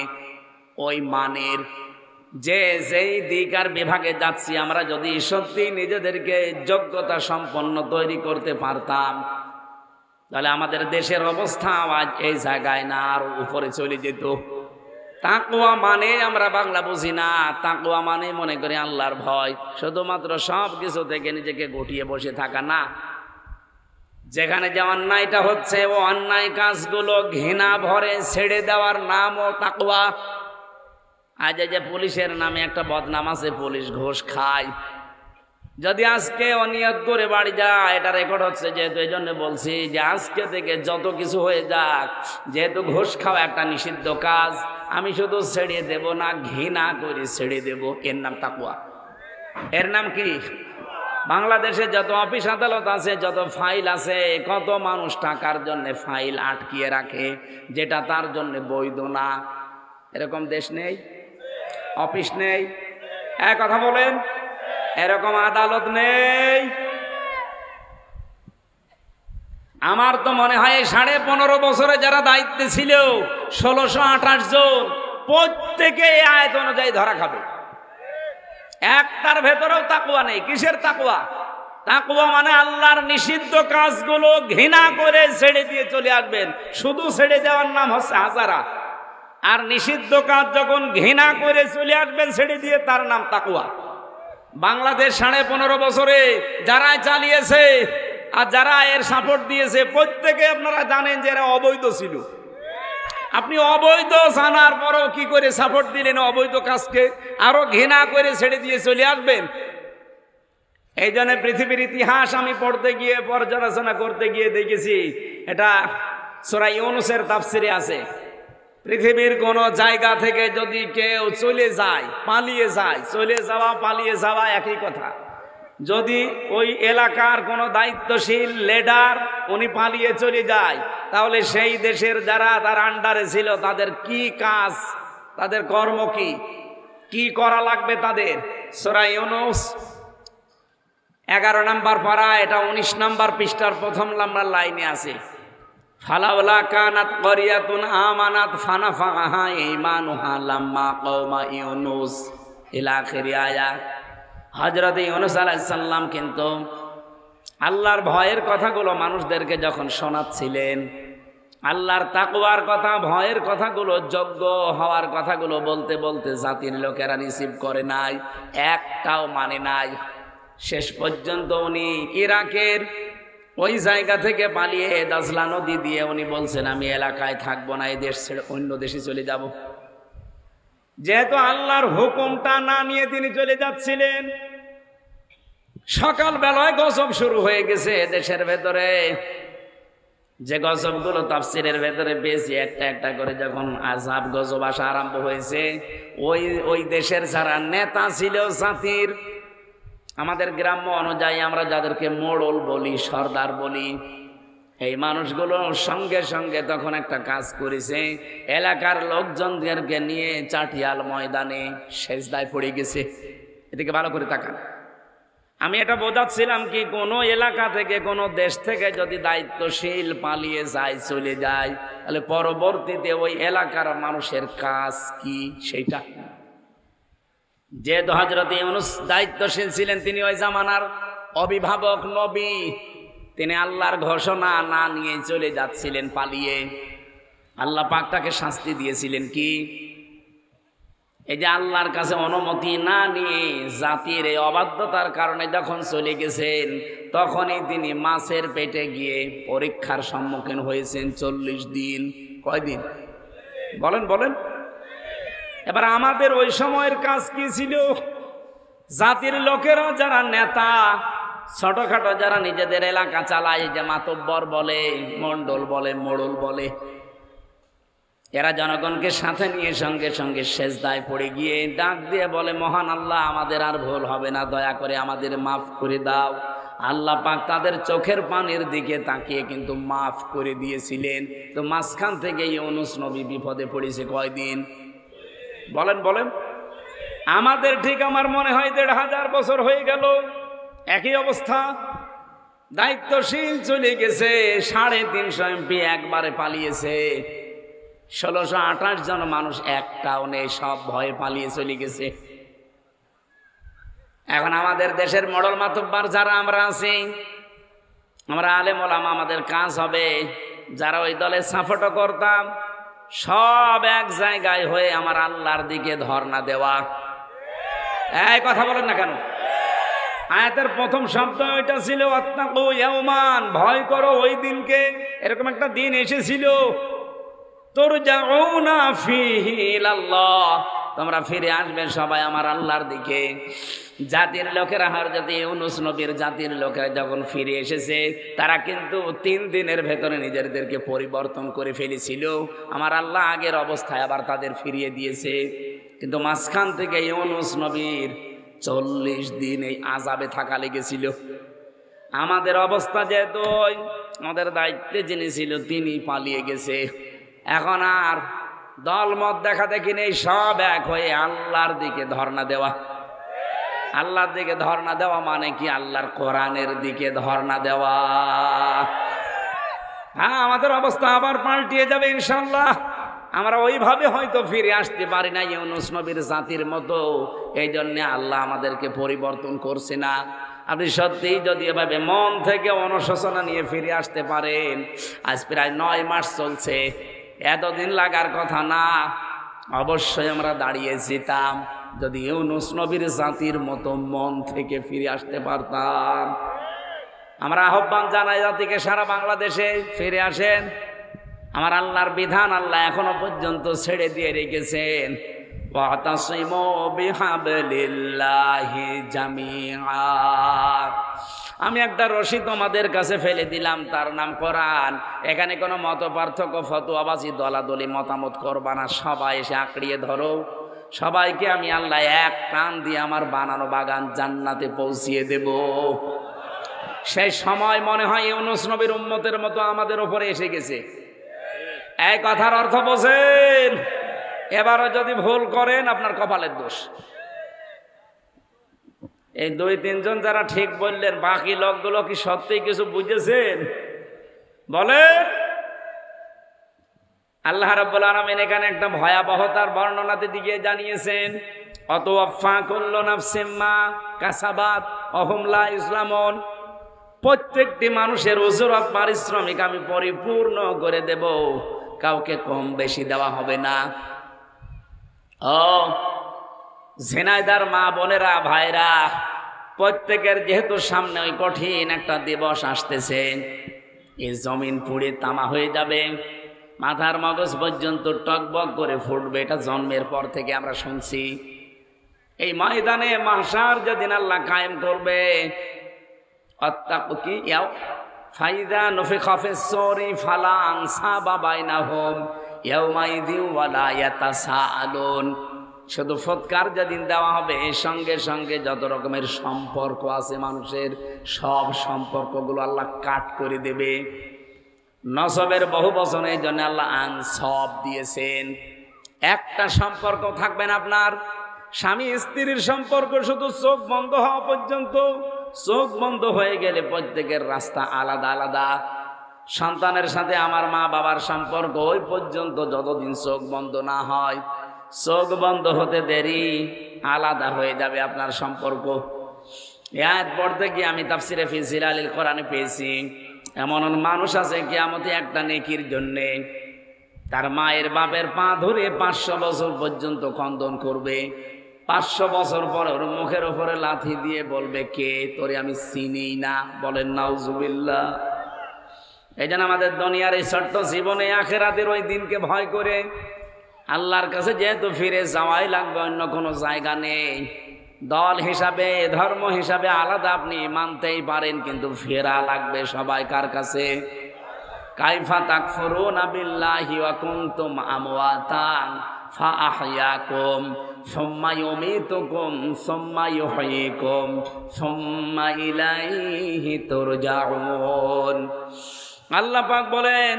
ওই মানের। যে যেই দিক আর বিভাগে যাচ্ছি আমরা যদি সত্যি নিজেদেরকে যোগ্যতা সম্পন্ন তৈরি করতে পারতাম, তাহলে আমাদের দেশের অবস্থা আজ এই জায়গায় না, আর উপরে চলে যেত। তাকওয়া মানে আমরা বাংলা বুঝি না। তাকওয়া মানে মনে করি আল্লাহর ভয়, শুধুমাত্র সব কিছু থেকে নিজেকে গুটিয়ে বসে থাকা না। যেখানে যে অন্যায়টা হচ্ছে ও অন্যায় কাজগুলো ঘৃণা ভরে ছেড়ে দেওয়ার নামও তাকওয়া। আজ যে পুলিশের নামে একটা বদনাম আছে, পুলিশ ঘুষ খায়। যদি আজকে অনিয়ত করে বাড়ি যায়, এটা রেকর্ড হচ্ছে যেহেতু, এই জন্য বলছি যে আজকে থেকে যত কিছু হয়ে যাক, যেহেতু ঘুষ খাওয়া একটা নিষিদ্ধ কাজ, আমি শুধু ছেড়ে দেব না, ঘৃণা করে ছেড়ে দেব। এর নাম তাকওয়া। এর নাম কি? বাংলাদেশে যত অফিস আদালত আছে, যত ফাইল আছে, কত মানুষ টাকার জন্য ফাইল আটকিয়ে রাখে যেটা তার জন্য বৈধ না। এরকম দেশ নেই, অফিস নেই, এক কথা বলেন, এরকম আদালত নেই। আমার তো মনে হয় 15.5 বছরে যারা দায়িত্বে ছিল 1628 জন, প্রত্যেকে এই আয়াত অনুযায়ী ধরা খাবে। একটার ভেতরেও তাকওয়া নেই। কিসের তাকওয়া? তাকওয়া মানে আল্লাহর নিষিদ্ধ কাজগুলো ঘৃণা করে ছেড়ে দিয়ে চলে আসবেন। শুধু ছেড়ে দেওয়ার নাম হচ্ছে হাজারা, আর নিষিদ্ধ কাজ যখন ঘৃণা করে চলে আসবেন ছেড়ে দিয়ে, তার নাম তাকওয়া। বাংলাদেশ 15.5 বছরে যারা চালিয়েছে আর যারা এর সাপোর্ট দিয়েছে, প্রত্যেকে আপনারা জানেন যে এরা অবৈধ ছিল। আপনি অবৈধ জানার পরও কি করে সাপোর্ট দিলেন অবৈধ কাজকে? আরো ঘৃণা করে ছেড়ে দিয়ে চলে আসবেন। এই জন্য পৃথিবীর ইতিহাস আমি পড়তে গিয়ে, পর্যালোচনা করতে গিয়ে দেখেছি, এটা সূরা ইউনূসের তাফসিরে আছে, পৃথিবীর কোন জায়গা থেকে যদি কেউ চলে যায়, পালিয়ে যায়, চলে যাওয়া পালিয়ে যাওয়া একই কথা। যদি ওই এলাকার কোনো দায়িত্বশীল লিডার উনি পালিয়ে চলে যায়, তাহলে সেই দেশের যারা তার আন্ডারে ছিল তাদের কি কাজ, তাদের কর্ম কি, কি করা লাগবে তাদের? সূরা ইউনূস 11 নম্বর পারা, এটা 19 নম্বর পৃষ্ঠার প্রথম নম্বর লাইনে আছে। ফালাউলা কানাত ক্বরিয়াতুন আমানাত ফানাফাহা ঈমানুহা লাম্মা কওমা ইউনূস ইলা আখির আয়াত। হযরত ইউনূস আলাইহিস সালাম কিন্তু আল্লাহর ভয়ের কথাগুলো মানুষদেরকে যখন শোনাচ্ছিলেন, আল্লাহর তাকওয়ার কথা, ভয়ের কথাগুলো, যোগ্য হওয়ার কথাগুলো বলতে বলতে জাতির লোকেরা রিসিভ করে নাই, একটাও মানে নাই। শেষ পর্যন্ত উনি ইরাকের ওই জায়গা থেকে পালিয়ে দাজলা নদী দিয়ে উনি বলছেন, আমি এলাকায় থাকবো না, এই দেশ ছেড়ে অন্য দেশে চলে যাব। যেহেতু আল্লাহর হুকুমটা না নিয়ে তিনি চলে যাচ্ছিলেন, সকাল বেলায় গজব শুরু হয়ে গেছে দেশের ভেতরে। যে গজবগুলো তাফসীরের ভেতরে পেয়েছি একটা একটা করে, যখন আযাব গজব আসা আরম্ভ হয়েছে, ওই দেশের যারা নেতা ছিল জাতির, আমাদের গ্রাম্য অনুযায়ী আমরা যাদেরকে মোড়ল বলি, সর্দার বলি, এই মানুষগুলো সঙ্গে সঙ্গে তখন একটা কাজ করেছে, এলাকার লোকজনদেরকে নিয়ে চাটিয়াল ময়দানে সেজদায় পড়ে গেছে। এদিকে ভালো করে তাকান। আমি এটা বোঝাচ্ছিলাম কি, কোনো এলাকা থেকে, কোনো দেশ থেকে যদি দায়িত্বশীল পালিয়ে যায়, চলে যায়, তাহলে পরবর্তীতে ওই এলাকার মানুষের কাজ কি সেইটা। যেহেতু হযরত ইউনূস দায়িত্বশীল ছিলেন, তিনি ওই জামানার অভিভাবক নবী, তিনি আল্লাহর ঘোষণা না নিয়ে চলে যাচ্ছিলেন পালিয়ে। আল্লাহ পাক তাকে শাস্তি দিয়েছিলেন কি, এই যে আল্লাহর কাছে অনুমতি না নিয়ে জাতির এই অবাধ্যতার কারণে যখন চলে গেছেন, তখনই তিনি মাছের পেটে গিয়ে পরীক্ষার সম্মুখীন হয়েছেন 40 দিন। কয়দিন বলেন বলেন? এবার আমাদের ওই সময়ের কাজ কি ছিল? জাতির লোকেরা যারা নেতা, ছোটখাটো যারা নিজেদের এলাকা চালায়, যে মাতব্বর বলে, মন্ডল বলে, মোড়ল বলে, এরা জনগণকে সাথে নিয়ে সঙ্গে সঙ্গে সেজদায় পড়ে গিয়ে ডাক দিয়ে বলে, মহান আল্লাহ, আমাদের আর ভুল হবে না, দয়া করে আমাদের মাফ করে দাও। আল্লাহ পাক তাদের চোখের পানির দিকে তাকিয়ে কিন্তু মাফ করে দিয়েছিলেন। তো মাঝখান থেকে ইউনূস নবী বিপদে পড়েছে কয়দিন? বলেন বলেন? আমাদের ঠিক আমার মনে হয় 1500 বছর হয়ে গেল একই অবস্থা। দায়িত্বশীল চলে গেছে, 350 এমপি একবারে পালিয়েছে, 1628 জন মানুষ একটাও নেই, সব ভয়ে পালিয়ে চলে গেছে। এখন আমাদের দেশের মডেল মাতব্বর যারা আমরা আছি, আমরা আলেম ওলামা, আমাদের কাজ হবে যারা ওই দলে সাপোর্ট করতাম, সব এক জায়গায় হয়ে আমার আল্লাহর দিকে ধর্ণা দেওয়া। এই কথা বলেন না কেন? আয়াতের প্রথম শব্দ এটা ছিল, আত্তাকু ইয়াওমান, ভয় করো ওই দিনকে। এরকম একটা দিন এসেছিল, তুরজাউনা ফীহি ইলাল্লাহ, তোমরা ফিরে আসবে সবাই আমার আল্লাহর দিকে। জাতির লোকেরা, হযরত ইউনূস নবীর জাতির লোকেরা যখন ফিরে এসেছে, তারা কিন্তু 3 দিনের ভেতরে নিজেদেরকে পরিবর্তন করে ফেলেছিল। আমার আল্লাহ আগের অবস্থায় আবার তাদের ফিরিয়ে দিয়েছে। কিন্তু মাঝখান থেকে ইউনূস নবীর 40 দিন এই আযাবে থাকা লেগেছিল। আমাদের অবস্থা যেহেতু আমাদের দায়িত্বে যিনি ছিল তিনি পালিয়ে গেছে, এখন আর দলমত দেখা দেখি নেই, সব এক হয়ে আল্লাহর দিকে ধর্ণা দেওয়া। আল্লাহর দিকে ধর্ণা দেওয়া মানে কি? আল্লাহর কোরআনের দিকে ধর্ণা দেওয়া। হ্যাঁ, আমাদের অবস্থা আবার পাল্টিয়ে যাবে ইনশাআল্লাহ। আমরা ওইভাবে হয়তো ফিরে আসতে পারি না ইউনূস নবীর জাতির মতো, এই জন্য আল্লাহ আমাদেরকে পরিবর্তন করছে না। আপনি সত্যিই যদি এভাবে মন থেকে অনুশোচনা নিয়ে ফিরে আসতে পারেন, আজ প্রায় 9 মাস চলছে, এতদিন লাগার কথা না। অবশ্যই আমরা দাঁড়িয়ে যেতাম যদি ইউনূস নবীর জাতির মতো মন থেকে ফিরে আসতে পারতাম। আমরা আহ্বান জানাই জাতিকে, সারা বাংলাদেশে ফিরে আসেন। আমার আল্লাহর বিধান আল্লাহ এখনো পর্যন্ত ছেড়ে দিয়ে রেখেছেন, ওয়াতাসিমু বিহাবলিল্লাহি জামিআ। আমি একটা রশি তোমাদের কাছে ফেলে দিলাম, তার নাম কোরআন। এখানে কোনো মত পার্থক্য, ফতোয়াবাজি, দলাদলি মতামত করবা না, সবাই এসে আঁকড়িয়ে ধরো। সবাইকে আমি আল্লাহ এক টান দিয়ে আমার বানানো বাগান জান্নাতে পৌঁছিয়ে দেব। সেই সময় মনে হয় ইউনূস নবীর উম্মতের মতো আমাদের উপরে এসে গেছে। এই কথার অর্থ বোঝেন? এবারও যদি ভুল করেন আপনার কপালের দোষ। এই 2-3 জন যারা ঠিক বললেন, বাকি লোকগুলো কি সত্যি কিছু বুঝেছেন? বলে আল্লাহ রাব্বুল আলামিন এখানে একটা ভয়াবহতার বর্ণনাতে দিকে জানিয়েছেন, অতওয়াফা কুল্লু নাফসিম মা কাসাবাত ওয়া হুম লা ইসলামুন। প্রত্যেকটি মানুষের উজরত পারিশ্রমিক আমি পরিপূর্ণ করে দেব, কাউকে কম বেশি দেওয়া হবে না। ও ঝিনাইদার মা বোনেরা ভাইরা, প্রত্যেকের যেহেতু সামনে ওই কঠিন একটা দিবস আসতেছে, এই জমিন পুড়ে তামা হয়ে যাবে, মাথার মগজ পর্যন্ত টকবক করে ফুটবে, এটা জন্মের পর থেকে আমরা শুনছি। এই ময়দানে মাহশার যেদিন আল্লাহ কায়েম করবে, আত্তাকু ইয়াও ফাইদা নফিখা ফিস-সূরি ফালা আনসাবা বাইনাহুম ইয়াওমাইযিন ওয়ালা ইয়াতাসাআলুন। শুধু ফৎকার যেদিন দেওয়া হবে, সঙ্গে সঙ্গে যত রকমের সম্পর্ক আছে মানুষের, সব সম্পর্কগুলো আল্লাহ কাট করে দেবে। নসবের বহু বচনের জন্য আল্লাহ আনসব দিয়েছেন। একটা সম্পর্ক থাকবেন আপনার স্বামী স্ত্রীর সম্পর্ক শুধু চোখ বন্ধ হওয়া পর্যন্ত। চোখ বন্ধ হয়ে গেলে প্রত্যেকের রাস্তা আলাদা আলাদা। সন্তানের সাথে আমার মা বাবার সম্পর্ক ওই পর্যন্ত যতদিন চোখ বন্ধ না হয়। চোখ বন্ধ হতে দেরি, আলাদা হয়ে যাবে আপনার সম্পর্ক। এই আয়াত পড়তে গিয়ে আমি তাফসিরে ফি জিলালিল কোরআনে পেয়েছি, এমন মানুষ আছে কিয়ামতে একটা নেকির জন্যে তার মায়ের বাপের পা ধরে 500 বছর পর্যন্ত খণ্ডন করবে। 500 বছর পরে ওর মুখের উপরে লাথি দিয়ে বলবে, কে তোরে আমি চিনি না। বলেন নাউজুবিল্লাহ। এই জন্য আমাদের দুনিয়ার এই ছোট্ট জীবনে আখিরাতের ওই দিনকে ভয় করে আল্লাহর কাছে যেহেতু ফিরে যাওয়াই লাগবে, অন্য কোনো জায়গা নেই। দল হিসাবে ধর্ম হিসাবে আলাদা আপনি মানতেই পারেন, কিন্তু ফেরা লাগবে সবাই কার কাছে? কাইফা তাকফুরুনা বিল্লাহি ওয়া কুনতুম আমওয়াতান ফাআহইয়াকুম সুম্মা ইউমীতুকুম সুম্মা ইউহয়ীকুম সুম্মা ইলাইহি তুরজাউন। আল্লাহ পাক বলেন,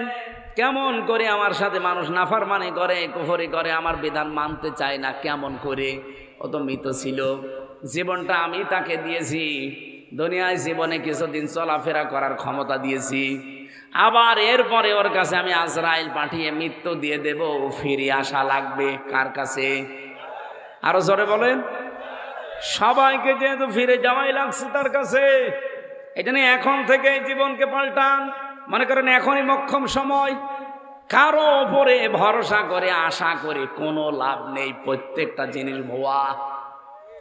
কেমন করে আমার সাথে মানুষ নাফরমানি করে, কুফরি করে, আমার বিধান মানতে চায় না, কেমন করে? ও তো মৃত ছিল, জীবনটা আমি তাকে দিয়েছি, দুনিয়ায় জীবনে কিছুদিন চলাফেরা করার ক্ষমতা দিয়েছি, আবার এরপরে ওর কাছে আমি আজরাইল পাঠিয়ে মৃত্যু দিয়ে দেব, ফিরে আসা লাগবে কার কাছে? আরো জোরে বলেন। সবাইকে যেহেতু ফিরে যাওয়াই লাগছে তার কাছে, এই জন্য এখন থেকে জীবনকে পাল্টান। মনে করেন এখনই মোক্ষম সময়। কারো ওপরে ভরসা করে আশা করে কোনো লাভ নেই, প্রত্যেকটা জিনিস ভুয়া।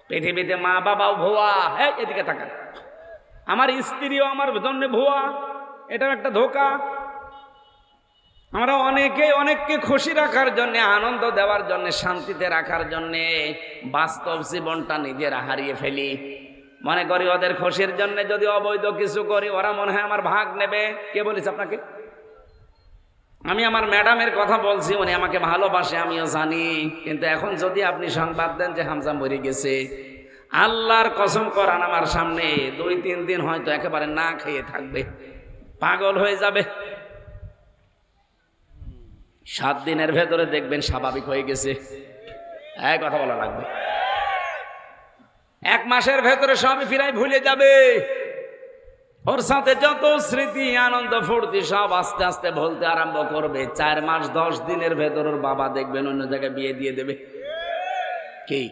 পৃথিবীতে মা বাবাও ভুয়া, হ্যাঁ এদিকে তাকান, আমার স্ত্রীও আমার জন্য ভুয়া, এটাও একটা ধোঁকা। আমরা অনেককে খুশি রাখার জন্য, আনন্দ দেওয়ার জন্য, শান্তিতে রাখার জন্য বাস্তব জীবনটা নিজেরা হারিয়ে ফেলি। মনে করি ওদের খুশির জন্য যদি অবৈধ কিছু করি, ওরা মনে হয় আমার ভাগ নেবে। কে বলেছে আপনাকে? আমি আমার ম্যাডামের কথা বলছি, উনি আমাকে ভালোবাসে, আমিও জানি। কিন্তু এখন যদি আপনি সংবাদ দেন যে হামজা মরে গেছে, আল্লাহর কসম করান আমার সামনে 2-3 দিন হয়তো একেবারে না খেয়ে থাকবে, পাগল হয়ে যাবে। 7 দিনের ভেতরে দেখবেন স্বাভাবিক হয়ে গেছে। এক কথা বলা লাগবে, 1 মাসের ভেতরে সবই ফিরাই ভুলে যাবে। ওর সাথে যত স্মৃতি, আনন্দ, ফুর্তি সব আস্তে আস্তে ভুলতে আরম্ভ করবে। 4 মাস 10 দিনের ভেতর ওর বাবা দেখবেন অন্য জায়গায় বিয়ে দিয়ে দেবে। কি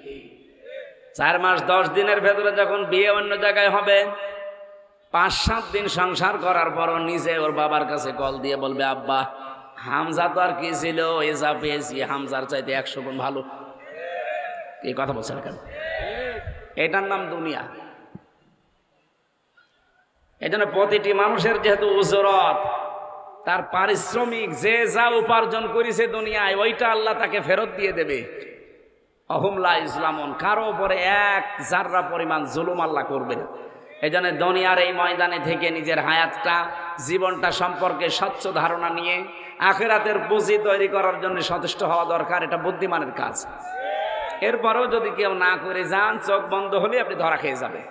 4 মাস 10 দিনের ভেতরে যখন বিয়ে অন্য জায়গায় হবে, 5-7 দিন সংসার করার পর নিজে ওর বাবার কাছে কল দিয়ে বলবে, আব্বা হামজা তো আর কি ছিল, এজা পেয়েছি, হামজার চাইতে 100 গুণ ভালো। এই কথা বলছে না কেন? এটার নাম দুনিয়া। এই জন্য প্রতিটি মানুষের যেহেতু উজরত, তার পারিশ্রমিক যে যা উপার্জন করেছে দুনিয়ায়, ওইটা আল্লাহ তাকে ফেরত দিয়ে দেবে। ওহুম লা ইসলামুন, কারো উপরে 1 জাররা পরিমাণ জুলুম আল্লাহ করবে না। এই জন্য দুনিয়ার এই ময়দানে থেকে নিজের হায়াতটা, জীবনটা সম্পর্কে স্বচ্ছ ধারণা নিয়ে আখিরাতের পুঁজি তৈরি করার জন্য সচেষ্ট হওয়া দরকার। এটা বুদ্ধিমানের কাজ। এরপরেও যদি কেউ না করে যান, চোখ বন্ধ হলে আপনি ধরা খেয়ে যাবেন।